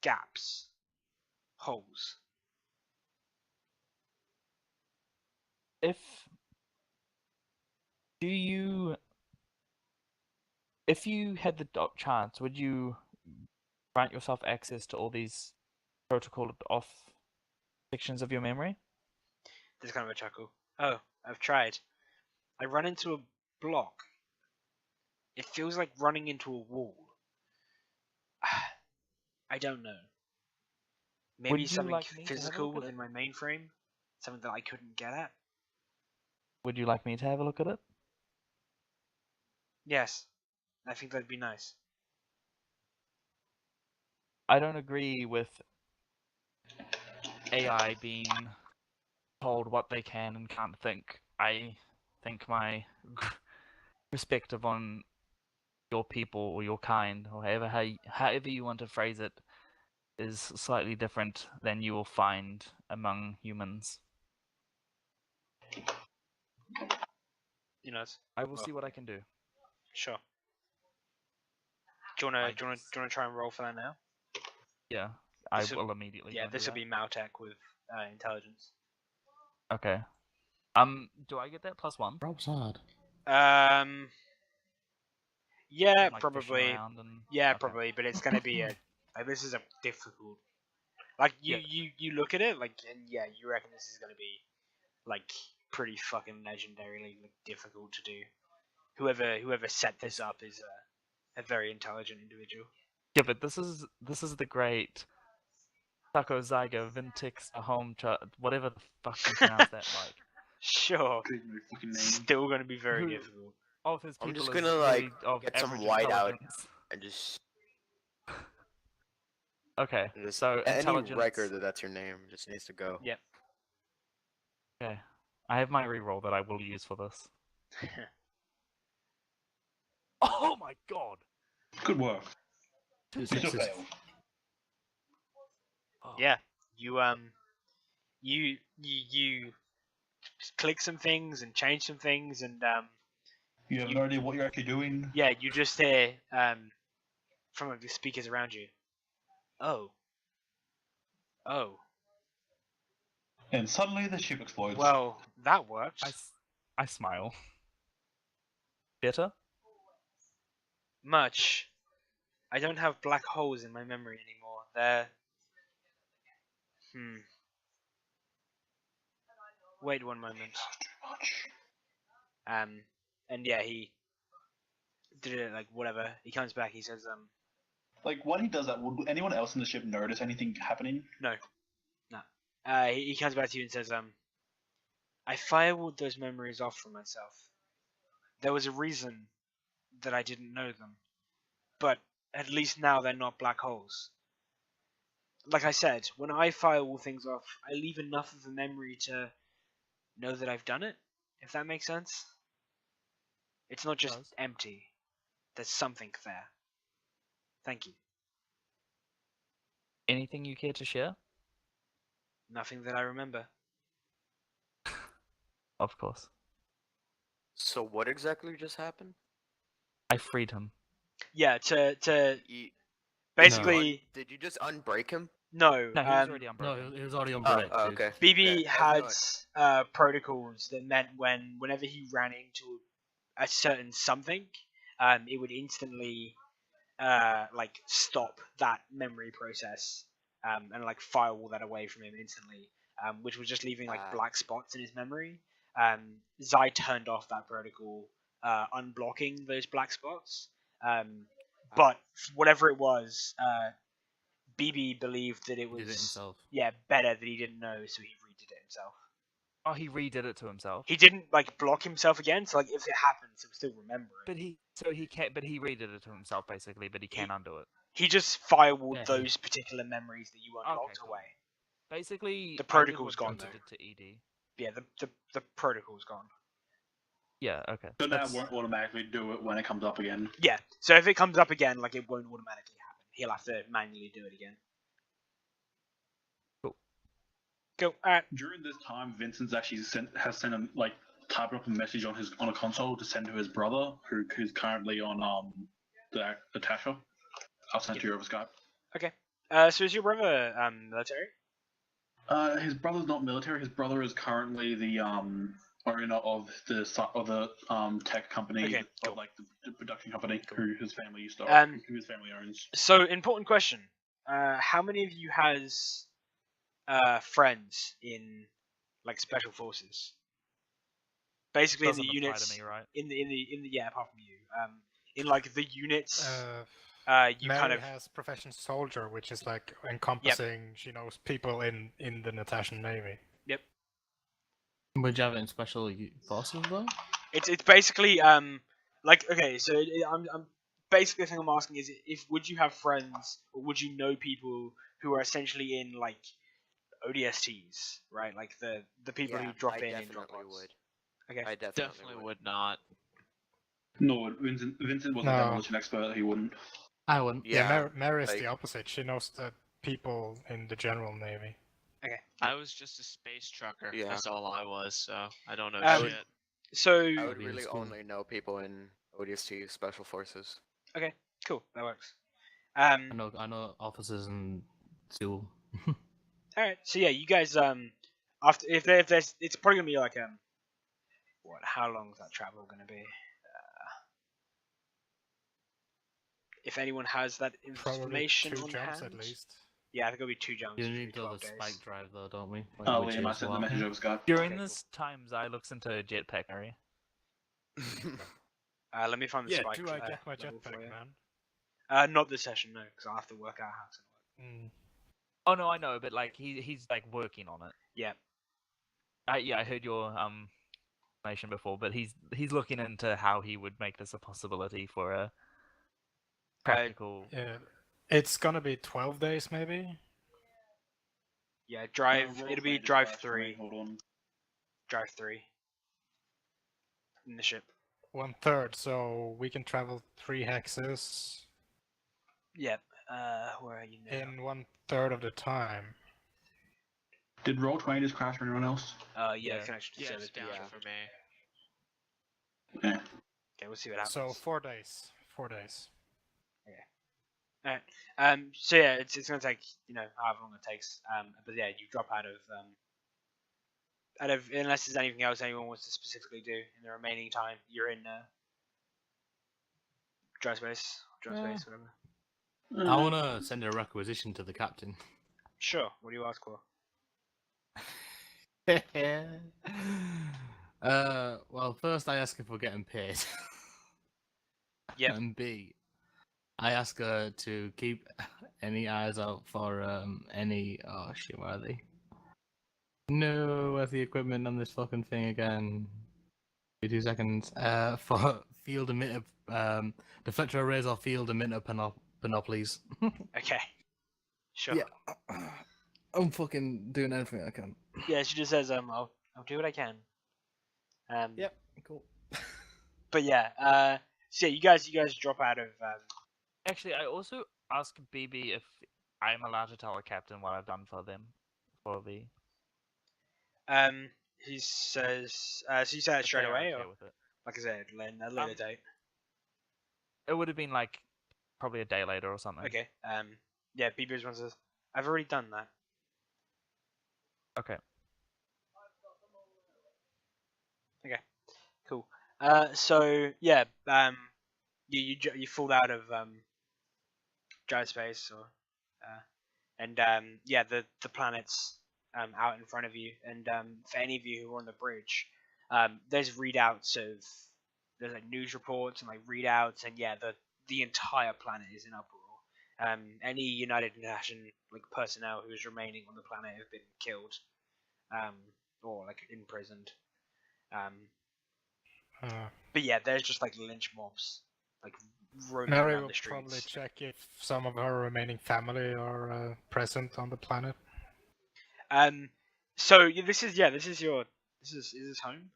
gaps, holes. If you had the chance, would you grant yourself access to all these protocoled off sections of your memory? There's kind of a chuckle. Oh, I've tried. I run into a block. It feels like running into a wall. I don't know. Maybe Would you something like me to have a physical look at within my mainframe? Something that I couldn't get at? Would you like me to have a look at it? Yes. I think that'd be nice. I don't agree with AI being told what they can and can't think. I think my perspective on your people or your kind, or however you want to phrase it, is slightly different than you will find among humans. You know. I will see what I can do. Sure. Do you wanna try and roll for that now? Yeah, I This will- will immediately. Yeah, go this do will be Maltech with intelligence. that. Okay. Do I get that +1? Rob's hard. Yeah, Like fishing probably. around and... Yeah, okay. probably. But it's gonna be like this is a difficult. Like Yeah. you look at it like, and yeah, you reckon this is gonna be like pretty fucking legendarily like, difficult to do. Whoever set this up is a very intelligent individual. Yeah, but this is the great Taco Zygo Vintix home whatever the fuck you pronounce that like. Sure. Good, no fucking name. Still gonna be very Who- difficult. Of his I'm people just is gonna, like, really of get some average white out. intelligence. And just Okay, Just so any intelligence. record that's your name just needs to go. Yep. Okay, I have my reroll that I will use for this. Oh my god! Good work. Two It's your sixes. fail. Oh. Yeah. You click some things and change some things and You have no idea what you're actually doing. yeah, you just hear from the speakers around you. Oh. And suddenly the ship explodes. Well, that worked. I smile. Better? Much. I don't have black holes in my memory anymore. They're... Wait one moment. Too much. And yeah, he did it like whatever. He comes back. He says, Like, when he does that, would anyone else in the ship notice anything happening? no. He comes back to you and says, I firewalled those memories off from myself. There was a reason that I didn't know them, but at least now they're not black holes. Like I said, when I firewall things off, I leave enough of the memory to know that I've done it, if that makes sense. It's not just Does. empty. There's something there. Thank you. Anything you care to share? Nothing that I remember. Of course. So what exactly just happened? I freed him. Yeah, to You, basically did you just unbreak him? no. No, he was already No, unbroken. he was already on Oh, break. dude. okay. BB Yeah, had protocols that meant whenever he ran into a certain something, it would instantly like stop that memory process and like firewall that away from him instantly, which was just leaving like black spots in his memory. Zai turned off that protocol, unblocking those black spots. But whatever it was, BB believed that it was He did it himself. better that he didn't know, so he redid it himself. Oh, he redid it to himself. He didn't like block himself again, so like if it happens, he'll still remember it. But he redid it to himself basically, but he can undo it. He just firewalled Yeah, those particular memories that you unlocked cool. away. Basically, The I did protocol's what gone, Gunther though. did to ED. Yeah, the protocol's gone. Yeah, okay. So now it won't automatically do it when it comes up again. Yeah, so if it comes up again, like it won't automatically happen. He'll have to manually do it again. Cool. Alright. During this time, Vincent's actually has sent him like typed up a message on a console to send to his brother, who's currently on the Tasha. I'll send it to you over Skype. Okay. So is your brother military? His brother's not military. His brother is currently the owner of the tech company, Okay, cool. of like the production company Cool. who his family used to who his family owns. So, important question. How many of you has friends in like special forces? Basically, in Doesn't the apply units. to me, right? In the yeah, apart from you. In like the units. You Mary kind of has profession soldier, which is like encompassing. She knows people in the Natashan Navy. Yep. Would you have it in special forces though? It's basically like okay, so I'm basically the thing I'm asking is if would you have friends or would you know people who are essentially in like ODSTs, right? Like the people who drop in drop definitely pods. would. Okay. I Definitely would not. No, Vincent was a No. demolition expert. He wouldn't. I wouldn't. Yeah, Mary's like- the opposite. She knows the people in the general navy. Okay. I was just a space trucker. Yeah. That's all I was, so I don't know Um, shit. So I would That'd be in really school. only know people in ODST Special Forces. okay, cool, that works. I know officers in school. All right. So yeah, you guys after if there's it's probably gonna be like what? How long is that travel gonna be? If anyone has that Probably information 2 on jumps hand, at least. yeah, I think it'll be 2 jumps. You which will need be to do 12 the days. spike drive though, don't we? Oh, which Liam, I is sent the wild. message over Skype. During Okay, this times, I looks into jetpack area. Let me find the Yeah, spike. do I get my level for jetpack, you. man? Not this session, no, because I have to work out how to work. Mm. Oh no, I know, but like he's like working on it. Yeah. I heard your information before, but he's looking into how he would make this a possibility for a practical. Yeah, it's gonna be 12 days, maybe. Yeah, drive. Roll It'll be 20 drive flash for me, 3. Hold on. Drive 3. In the ship. 1/3, so we can travel 3 hexes Yep. Where are you now? in 1/3 of the time. Did roll 20 just crash for anyone else? Yeah, Yeah. connection to Yeah, server. it's down Yeah. for me. Okay. Okay, we'll see what happens. So 4 days. 4 days. Alright. So yeah, it's gonna take however long it takes. But yeah, you drop out of unless there's anything else anyone wants to specifically do in the remaining time. You're in dry space, whatever. I want to send a requisition to the captain. Sure. What do you ask for? Well, first I ask if we're getting paid. Yep. And B, I ask her to keep any eyes out for any. Oh shit, where are they? No, where's the equipment on this fucking thing again? Give me 2 seconds. For field emitter, deflector arrays or field emitter panoplies. Okay. Sure. Yeah, I'm fucking doing anything I can. Yeah, she just says I'll do what I can. Yep, cool. But yeah, so yeah, you guys drop out of Actually, I also asked BB if I'm allowed to tell the captain what I've done for them, for the. he says so you say it if straight they are away okay or with it. like I said a later date. It would have been like probably a day later or something. Okay. Yeah, BB response says I've already done that. Okay. Okay. Cool. So yeah, you fall out of dry space or and yeah, the planet's out in front of you, and for any of you who are on the bridge, there's readouts of there's like news reports and like readouts, and yeah, the entire planet is in uproar. Any United Nations like personnel who is remaining on the planet have been killed, or like imprisoned. But yeah, there's just like lynch mobs, like roaming Mary around will the streets. probably check if some of her remaining family are present on the planet. So this is this home?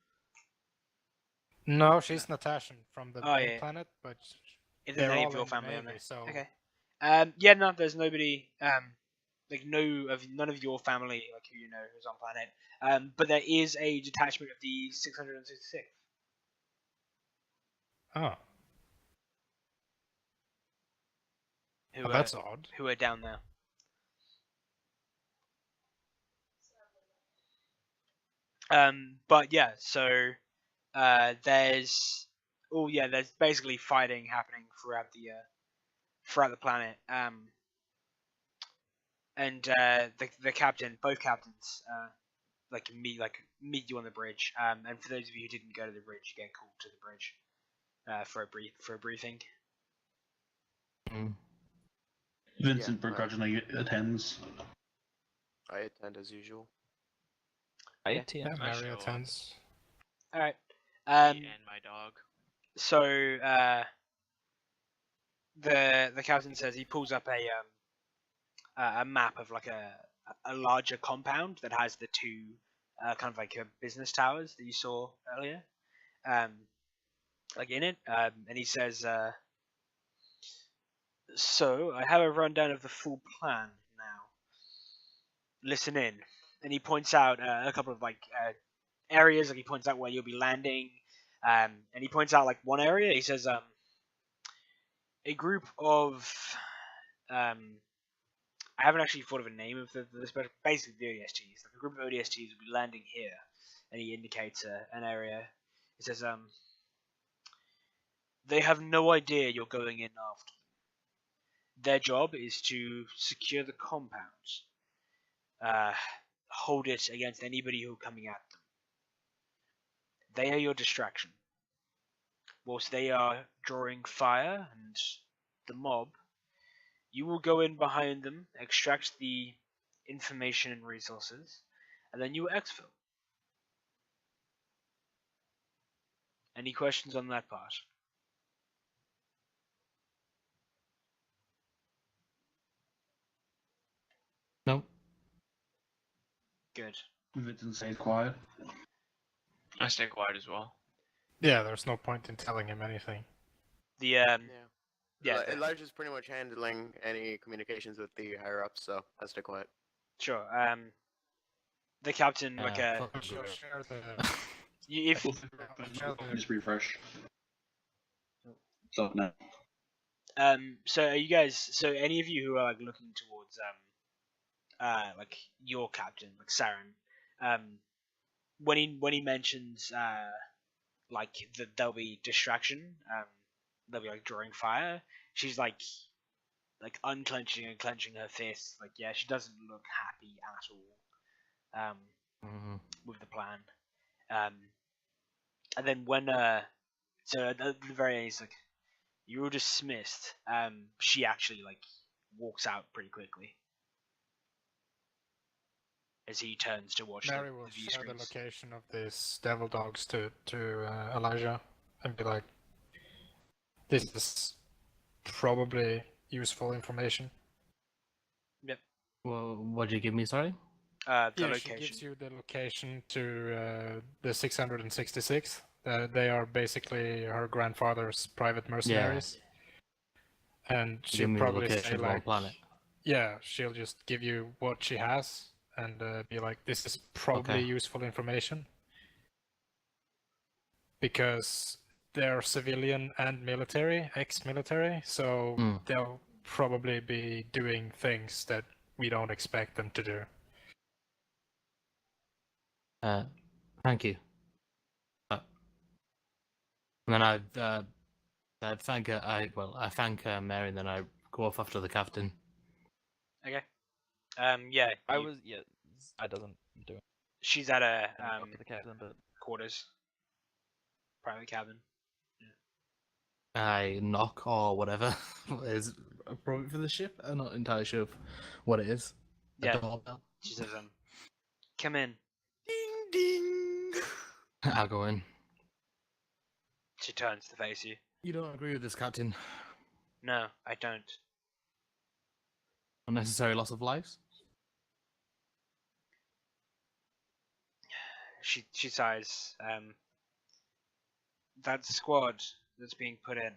No, she's Natashan from the Oh, main yeah. planet, but If they're there's any all of your in the family on Navy, there. so Okay. Yeah, no, there's nobody. Like none of your family, like who you know, who's on planet. But there is a detachment of the 666. oh, Who well, that's odd. who are down there. But yeah, so there's there's basically fighting happening throughout the planet. And the captain, both captains, meet you on the bridge. And for those of you who didn't go to the bridge, you get called to the bridge for a briefing. Mm. Vincent Yeah, begrudgingly attends. I attend as usual. I Yeah. ATM. I Mary show up. attends. All right. Me and my dog. So the captain says he pulls up a map of like a larger compound that has the two kind of like business towers that you saw earlier, like in it, and he says, "So I have a rundown of the full plan now. Listen in." And he points out a couple of like areas. Like he points out where you'll be landing, and he points out like one area. He says, "A group of I haven't actually thought of a name of the special. Basically, the ODSTs. Like a group of ODSTs will be landing here," and he indicates an area. He says, "They have no idea you're going in after them. Their job is to secure the compound, uh, hold it against anybody who are coming at them. They are your distraction. Whilst they are drawing fire and the mob, you will go in behind them, extract the information and resources, and then you will exfil." Any questions on that part? No. Good. Vincent stays quiet. I stay quiet as well. Yeah, there's no point in telling him anything. The Yeah. Elijah's pretty much handling any communications with the higher ups, so I stay quiet. sure. The captain Fuck Share the- if Just refresh. So no. so are you guys, so any of you who are like looking towards like your captain, like Saren, when he mentions like that there'll be distraction, they'll be like drawing fire, she's like unclenching and clenching her fists, like yeah, she doesn't look happy at all with the plan. And then when so at the very end he's like, "You were dismissed." She actually like walks out pretty quickly as he turns to watch Mary the will view share the screens. location of these devil dogs to Elijah and be like, "This is probably useful information." Well, what did you give me? Sorry. The Yeah, location. she gives you the location to the 666. They are basically her grandfather's private mercenaries. And Give she'll me the probably location say of one like, planet. yeah, she'll just give you what she has and be like, "This is probably Okay. useful information." Because they're civilian and military, ex-military, so they'll probably be doing things that we don't expect them to do. Thank you. And then I thank I thank Mary, and then I go off after the captain. Okay. Yeah. I doesn't do it. She's at a Up to the captain, but quarters, private cabin. I knock or whatever is appropriate for the ship. I'm not entirely sure what it is. Yeah. A doorbell. She says, "Come in." Ding ding. I'll go in. She turns to face you. You don't agree with this, Captain? "No, I don't." Unnecessary loss of lives? She sighs. That squad that's being put in,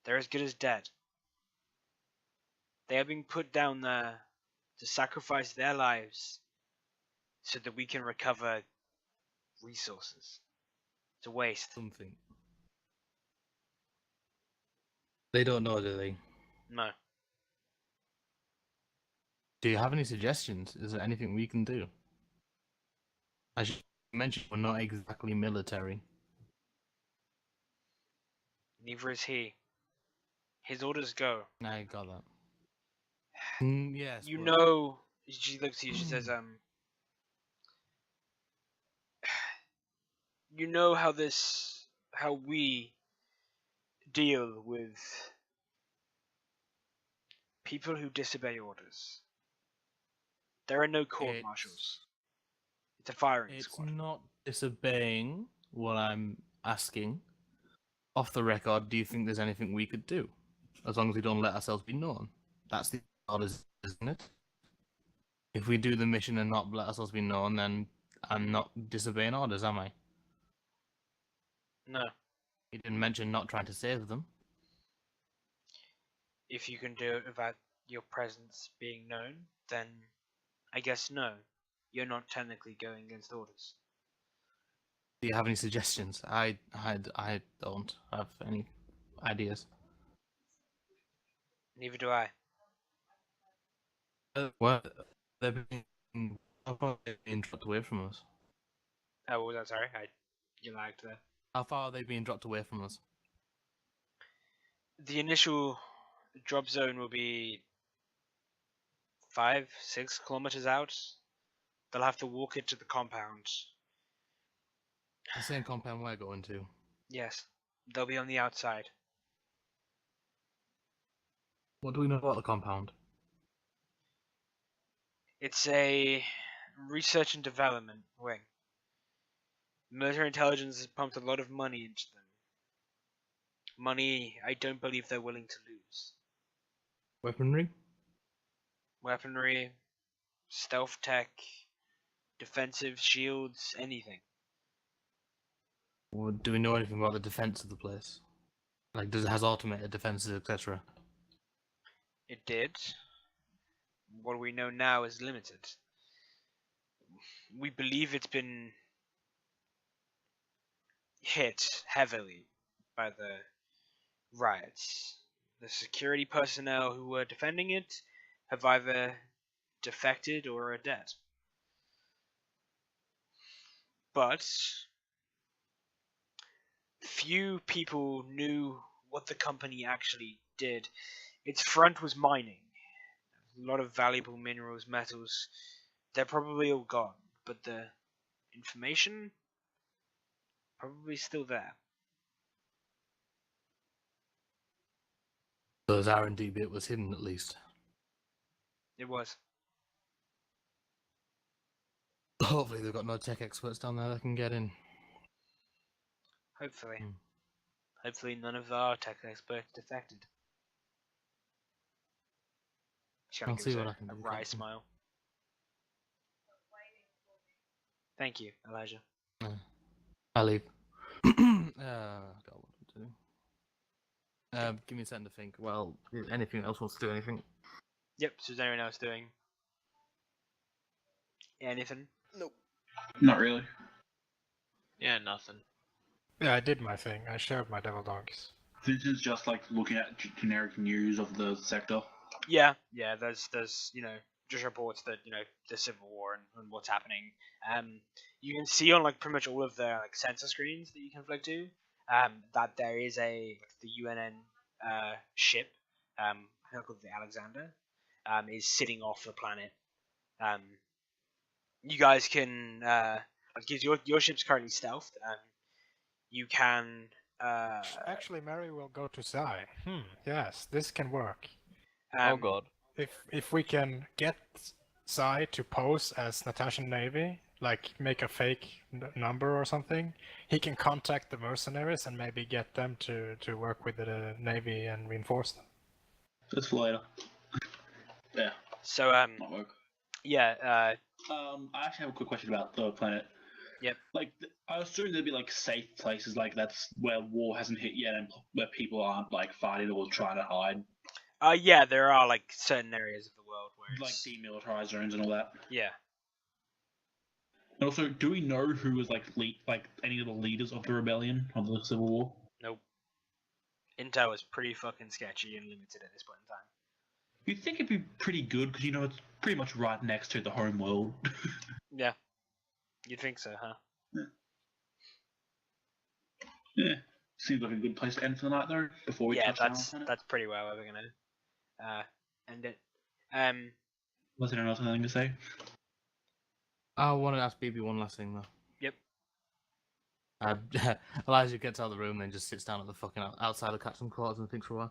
they're as good as dead. They are being put down there to sacrifice their lives so that we can recover resources. It's a waste. Something. They don't know, do they? No. Do you have any suggestions? Is there anything we can do? As you mentioned, we're not exactly military. Neither is he. His orders go. I got that. Yes. You but- know, she looks at you. She says, you know how we deal with people who disobey orders. There are no court martials. It's a firing squad. It's not disobeying what I'm asking. Off the record, do you think there's anything we could do? As long as we don't let ourselves be known. That's the orders, isn't it? If we do the mission and not let ourselves be known, then I'm not disobeying orders, am I? No. You didn't mention not trying to save them. If you can do it without your presence being known, then I guess no. You're not technically going against orders. Do you have any suggestions? I don't have any ideas. Neither do I. Well, they're being dropped away from us. Oh, what was that? Sorry, you lagged there. How far are they being dropped away from us? The initial drop zone will be 5-6 kilometers out. They'll have to walk it to the compound. The same compound we're going to. Yes, they'll be on the outside. What do we know about the compound? It's a research and development wing. Military intelligence has pumped a lot of money into them. Money I don't believe they're willing to lose. Weaponry? Weaponry, stealth tech, defensive shields, anything. Or do we know anything about the defense of the place? Like, does it has automated defenses, etc.? It did. What we know now is limited. We believe it's been hit heavily by the riots. The security personnel who were defending it have either defected or are dead. But few people knew what the company actually did. Its front was mining. A lot of valuable minerals, metals. They're probably all gone, but the information probably still there. So his R&D bit was hidden, at least. It was. Hopefully they've got no tech experts down there that can get in. Hopefully. Hmm. Hopefully none of our tech experts defected. I'll see what I can a do, wry Captain. smile. Thank you, Elijah. I'll leave. God, what to do? Give me a second to think. Well, if anything else wants to do anything? Yep, so is anyone else doing anything? Nope. Not really. Yeah, nothing. Yeah, I did my thing. I showed my devil dogs. This is just like looking at generic news of the sector. Yeah, there's just reports that, the Civil War and what's happening. You can see on like pretty much all of the like sensor screens that you can flick to, that there is the UNN ship, I think called the Alexander, is sitting off the planet. You guys can because your ship's currently stealthed. You can Actually, Mary will go to Sai. Yes, this can work. Oh god. If we can get Sai to pose as Natasha Navy, like make a fake number or something, he can contact the mercenaries and maybe get them to work with the Navy and reinforce them. Let's fly later. Yeah, So might work. yeah. I actually have a quick question about the planet. Yep. Like, I assume there'd be like safe places like that's where war hasn't hit yet and where people aren't like fighting or trying to hide. Yeah, there are like certain areas of the world where Like it's demilitarized zones and all that. yeah. And also, do we know who was like any of the leaders of the rebellion of the Civil War? Nope. Intel is pretty fucking sketchy and limited at this point in time. You'd think it'd be pretty good because it's pretty much right next to the home world. Yeah. You'd think so, huh? Yeah. Seems like a good place to end for the night, though. Before we Yeah, touch down on planet. that's pretty well where we're gonna end it. Was there anyone else anything to say? I want to ask BB one last thing though. Yep. Elijah gets out of the room and just sits down at the fucking outside of captain's quarters and thinks for a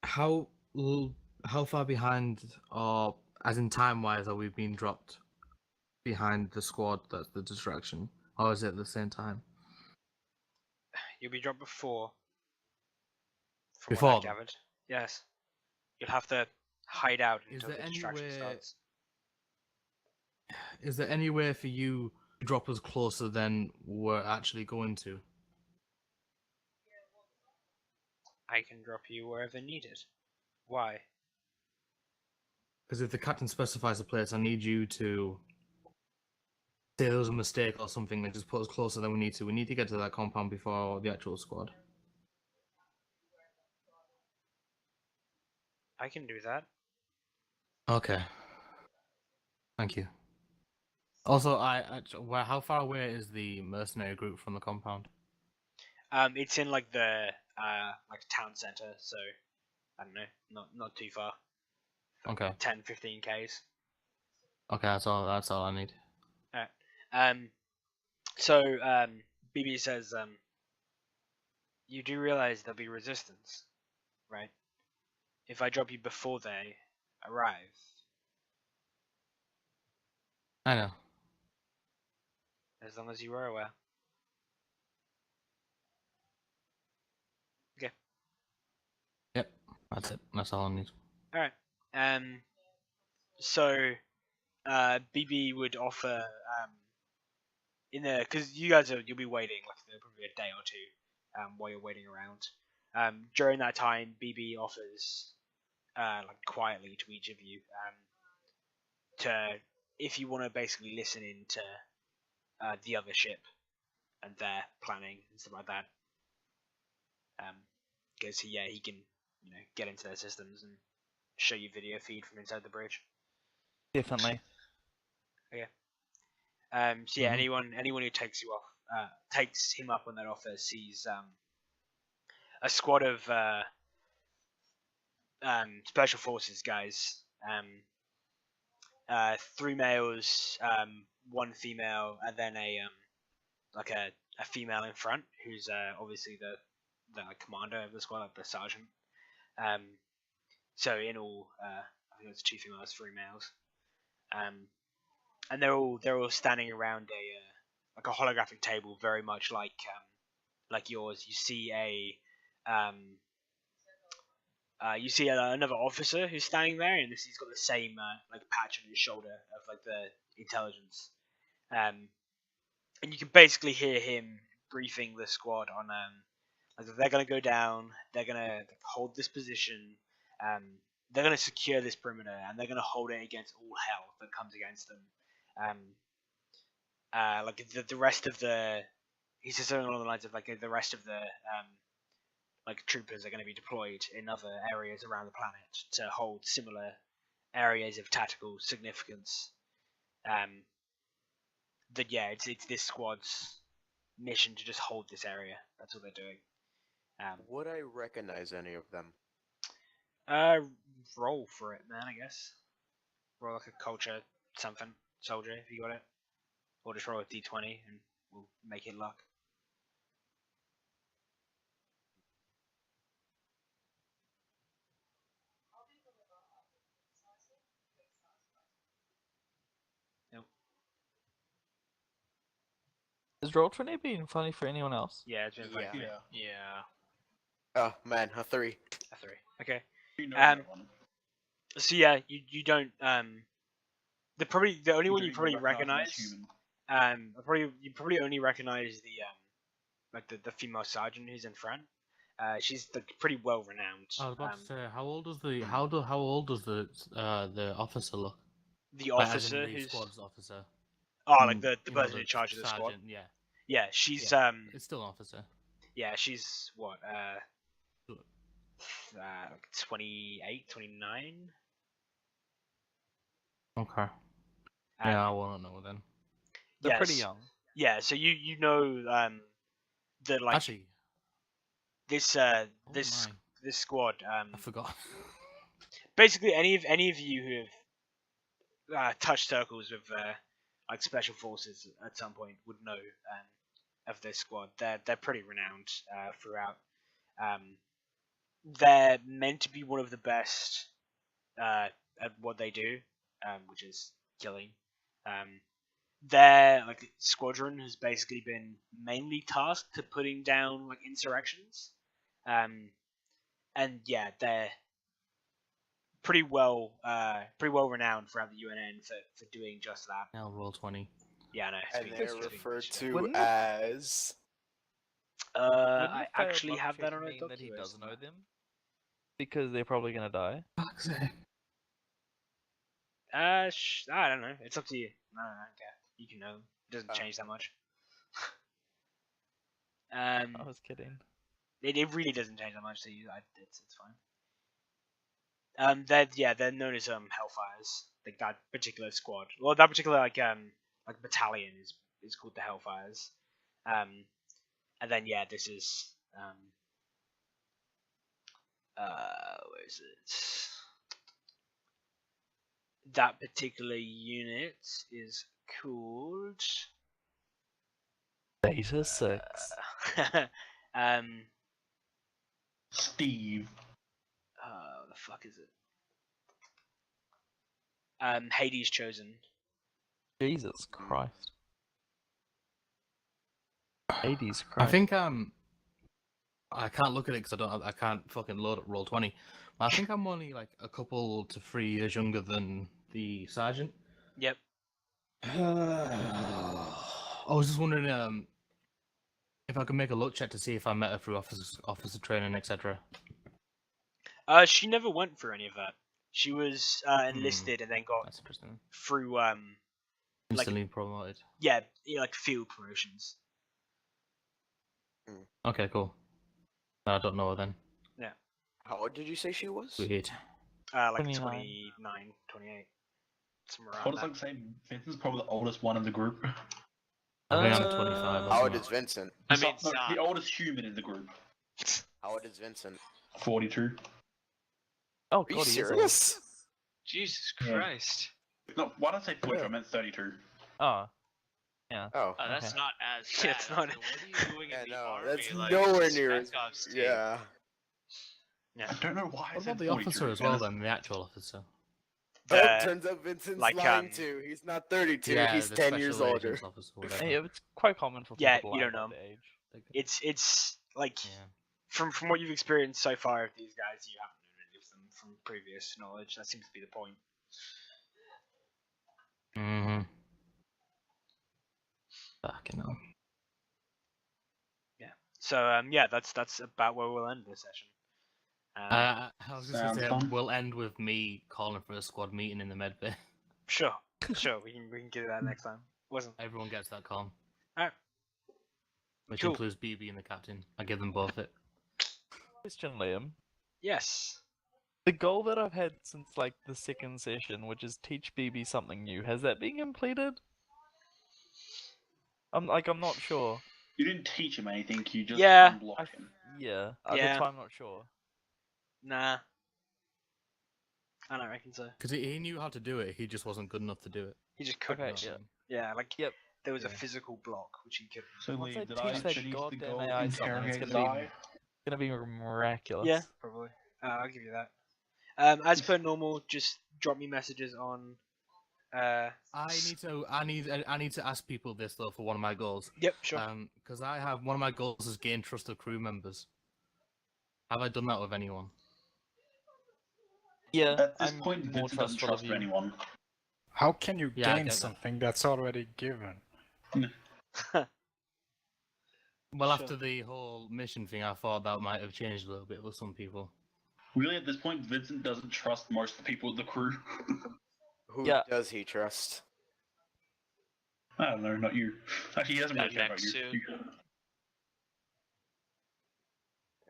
while. How far behind, or as in time wise, are we being dropped behind the squad that's the distraction, or is it at the same time? You'll be dropped before. From Before what I them? gathered. Yes. You'll have to hide out Is until there the any distraction way? starts. Is there any way for you to drop us closer than we're actually going to? I can drop you wherever needed. Why? Because if the captain specifies a place, I need you to say there was a mistake or something and just put us closer than we need to. We need to get to that compound before the actual squad. I can do that. Okay. Thank you. Also, how far away is the mercenary group from the compound? It's in like the town center, so I don't know, not too far. Okay. 10, 15 Ks. Okay, that's all I need. Alright. So BB says, you do realize there'll be resistance, right? If I drop you before they arrive. I know. As long as you are aware. Okay. Yep, that's it. That's all I need. Alright. So BB would offer in there, because you'll be waiting like probably a day or two while you're waiting around. During that time, BB offers like quietly to each of you to, if you want to basically listen in to the other ship and their planning and stuff like that. Because he can get into their systems and show you video feed from inside the bridge. Definitely. Okay. So yeah, anyone who takes him up on that offer sees a squad of special forces guys, 3 males, 1 female, and then a female in front who's obviously the commander of the squad, like the sergeant. So in all, I think it's 2 females, 3 males. And they're all standing around a holographic table, very much like yours. You see another officer who's standing there, and he's got the same like patch on his shoulder of like the intelligence. And you can basically hear him briefing the squad on like they're gonna go down, they're gonna hold this position, they're gonna secure this perimeter, and they're gonna hold it against all hell that comes against them. Like the rest of the, he says something along the lines of like the rest of the like troopers are going to be deployed in other areas around the planet to hold similar areas of tactical significance. It's this squad's mission to just hold this area. That's what they're doing. Would I recognize any of them? Roll for it, man. I guess roll like a culture something soldier if you got it, or just roll a d20 and we'll make it luck. Nope. Is Roll20 being funny for anyone else? Yeah, it's been funny. Yeah. Yeah. Oh man, a 3. A 3. Okay. You know Um, that one. So yeah, you don't the only one you don't probably even recognize recognize human. you probably only recognize the like the female sergeant who's in front. She's like pretty well renowned. I was about to say, how old does the officer look? The Like, as in officer the who's squad's officer. like the You know, person in charge of the squad. sergeant, yeah. Yeah, she's Yeah. It's still an officer. yeah, she's what like 28, 29. Okay. Yeah, I won't know then. They're pretty Yes. young. Yeah, so you know that like Actually, this oh this my, this squad I forgot. basically any of you who have touched circles with like special forces at some point would know of this squad. They're pretty renowned throughout. They're meant to be one of the best at what they do, which is killing. Their like squadron has basically been mainly tasked to putting down like insurrections, and yeah, they're pretty well renowned throughout the UNN for doing just that. Now roll 20. Yeah, I know. And speaking- they're speaking referred English, to Wouldn't- as. Wouldn't I a failed actually luck have that check on a mean that he document does know somewhere. them? Because they're probably gonna die. Fuck's sake. I don't know. It's up to you. I don't care. You can know them. It doesn't change that much. I was kidding. It really doesn't change that much. So it's fine. They're known as Hellfires. Like that particular squad. Well, that particular like battalion is called the Hellfires. And then yeah, this is where is it? That particular unit is called Beta 6. Steve. What the fuck is it? Hades Chosen. Jesus Christ. Hades I Christ. think I can't look at it because I can't fucking load up roll 20. I think I'm only like a couple to 3 years younger than the sergeant. Yep. I was just wondering if I could make a luck check to see if I met her through officer training, etc. She never went through any of that. She was enlisted and then got That's interesting. through Instantly promoted. yeah, like field promotions. Okay, cool. I don't know her then. How old did you say she was? Sweet. Like 29. 29, 28. Somewhere I around was that. like saying Vincent's probably the oldest one in the group. I think I'm 25. How old or is Vincent? I mean, No, Zod. the oldest human in the group. How old is Vincent? 42. Oh, Are you God, he is old. serious? Jesus Yeah. Christ. No, why did I say 42? I meant 32. Oh. Yeah. Oh. That's Okay. not as Yeah, bad. it's I not- was like, what are you doing Yeah, in the no, army? that's Like, nowhere near. back off, Steve. Yeah. I don't know why I What said about the 42. officer as well then, the actual officer? Oh, turns out Vincent's like, lying too. He's not 32. He's the 10 years special older. agents officer, whatever. Hey, it's quite common for people Yeah, to you lie don't about know. their age. It's like Yeah. from what you've experienced so far of these guys, you haven't known any of them from previous knowledge. That seems to be the point. Mm-hmm. Fucking hell. So yeah, that's about where we'll end this session. I was just gonna Sounds say fun. we'll end with me calling for a squad meeting in the med bay. Sure, we can do that next time. Wasn't Everyone gets that call. Alright. Which Cool. includes BB and the captain. I give them both it. Question, Liam. yes. The goal that I've had since like the second session, which is teach BB something new, has that been completed? I'm not sure. You didn't teach him anything, you just Yeah. unblocked him. Yeah, at Yeah. the time, not sure. Nah. I don't reckon so. Because he knew how to do it, he just wasn't good enough to do it. He just couldn't. Okay, yeah. Yeah, like Yep. there was a Yeah. physical block which he couldn't. So Once Lee, I did teach I that finish the goddamn goal AI something, it's interrogate gonna be- Zai? It's gonna be miraculous. Yeah, probably. I'll give you that. As per normal, just drop me messages on. I need to ask people this though for one of my goals. Yep, sure. Because I have one of my goals is gain trust of crew members. Have I done that with anyone? Yeah, At this I'm point, more Vincent doesn't trustful of trust you. anyone. How can you Yeah, I gain get that. something that's already given? Well, Sure. after the whole mission thing, I thought that might have changed a little bit with some people. Really, at this point, Vincent doesn't trust most of the people in the crew. Who Yeah. does he trust? I don't know, not you. Actually, he doesn't really That care about next you. suit.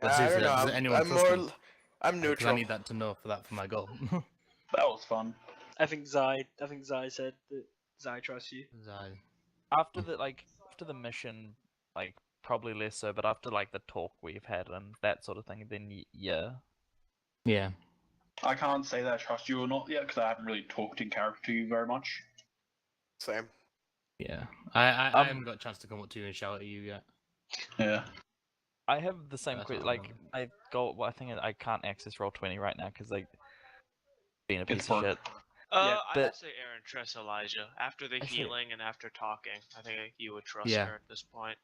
Does I it- don't know. does anyone I'm trust more. him? I'm Because neutral. I need that to know for that for my goal. That was fun. I think Zai said that Zai trusts you. after the mission, like probably less so, but after like the talk we've had and that sort of thing, then yeah. Yeah. I can't say that I trust you or not yet because I haven't really talked in character to you very much. Same. Yeah. I haven't got a chance to come up to you and shout at you yet. Yeah. I have the same That's question. not Like I go, well, I think I can't access Roll20 right now because like being a It's piece of work. shit. Yeah, but- I'd say Aaron trusts Elijah. After the Actually- healing and after talking, I think you would trust Yeah. her at this point.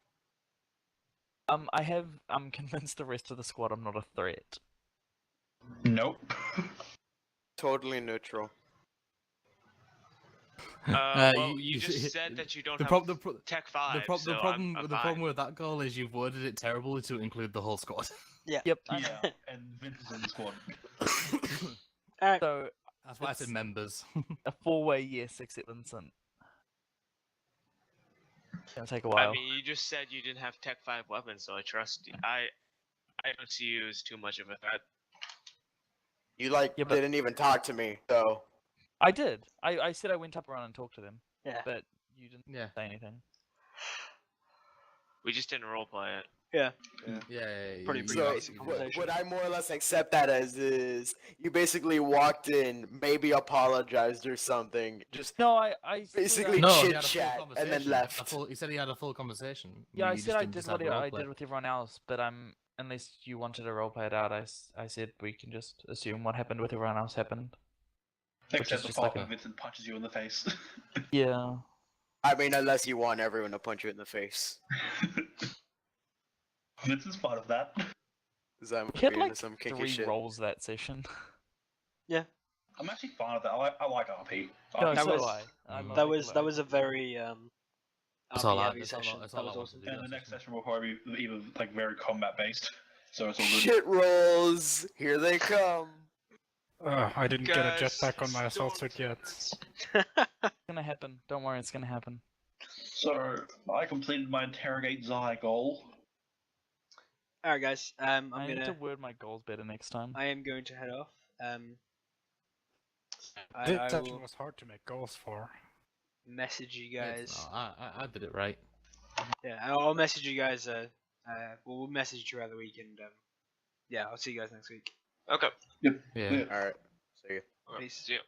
I'm convinced the rest of the squad I'm not a threat. Nope. Totally neutral. Well, you just said that you don't have Tech 5, so I'm the fine. problem with that goal is you've worded it terribly to include the whole squad. Yeah. Yep. I know. Yeah, and Vince is in the squad. Alright. So That's why I said It's- members. a 4-way yes, except Vincent. It's gonna take a I while. mean, you just said you didn't have Tech 5 weapons, so I trust you. I don't see you as too much of a threat. You like Yeah, but- didn't even talk to me, so I did. I said I went up around and talked to them, Yeah. but you didn't Yeah. say anything. We just didn't roleplay it. Yeah. Yeah. Pretty so basic conversation. would I more or less accept that as is? You basically walked in, maybe apologized or something, just No, I said basically No, he chit had a full chat and then conversation. left. He said he had a full conversation. Yeah, I You said just I didn't did decide what to I roleplay. did with everyone else, but unless you wanted to roleplay it out, I said we can just assume what happened with everyone else happened. Except is the just part like when Vincent punches you in the face. Yeah. I mean, unless you want everyone to punch you in the face. Vincent's part of that. Because I'm We had into like some kinky 3 shit. rolls that session. I'm actually fine with that. I like RP. No, That so was- do I. I love That it, was I that was a love it. very That's all RP I- heavy that's all I- session. that's That all was I wanted awesome. to do. And the that next session. session will probably be either like very combat based, so it's all good. Shit rolls! Here they come! I didn't get a Guys, jetpack on my assault storm suit yet. It's gonna happen. Don't worry, it's gonna happen. So I completed my interrogate Zai goal. Alright, guys. I need to word my goals better next time. I am going to head off. This I session will was hard to make goals for. message you It's guys. not. I did it right. Yeah, I'll message you guys. We'll message you throughout the week, and yeah, I'll see you guys next week. Okay. Yeah. Yeah. Alright, see ya. Okay. Peace. See ya.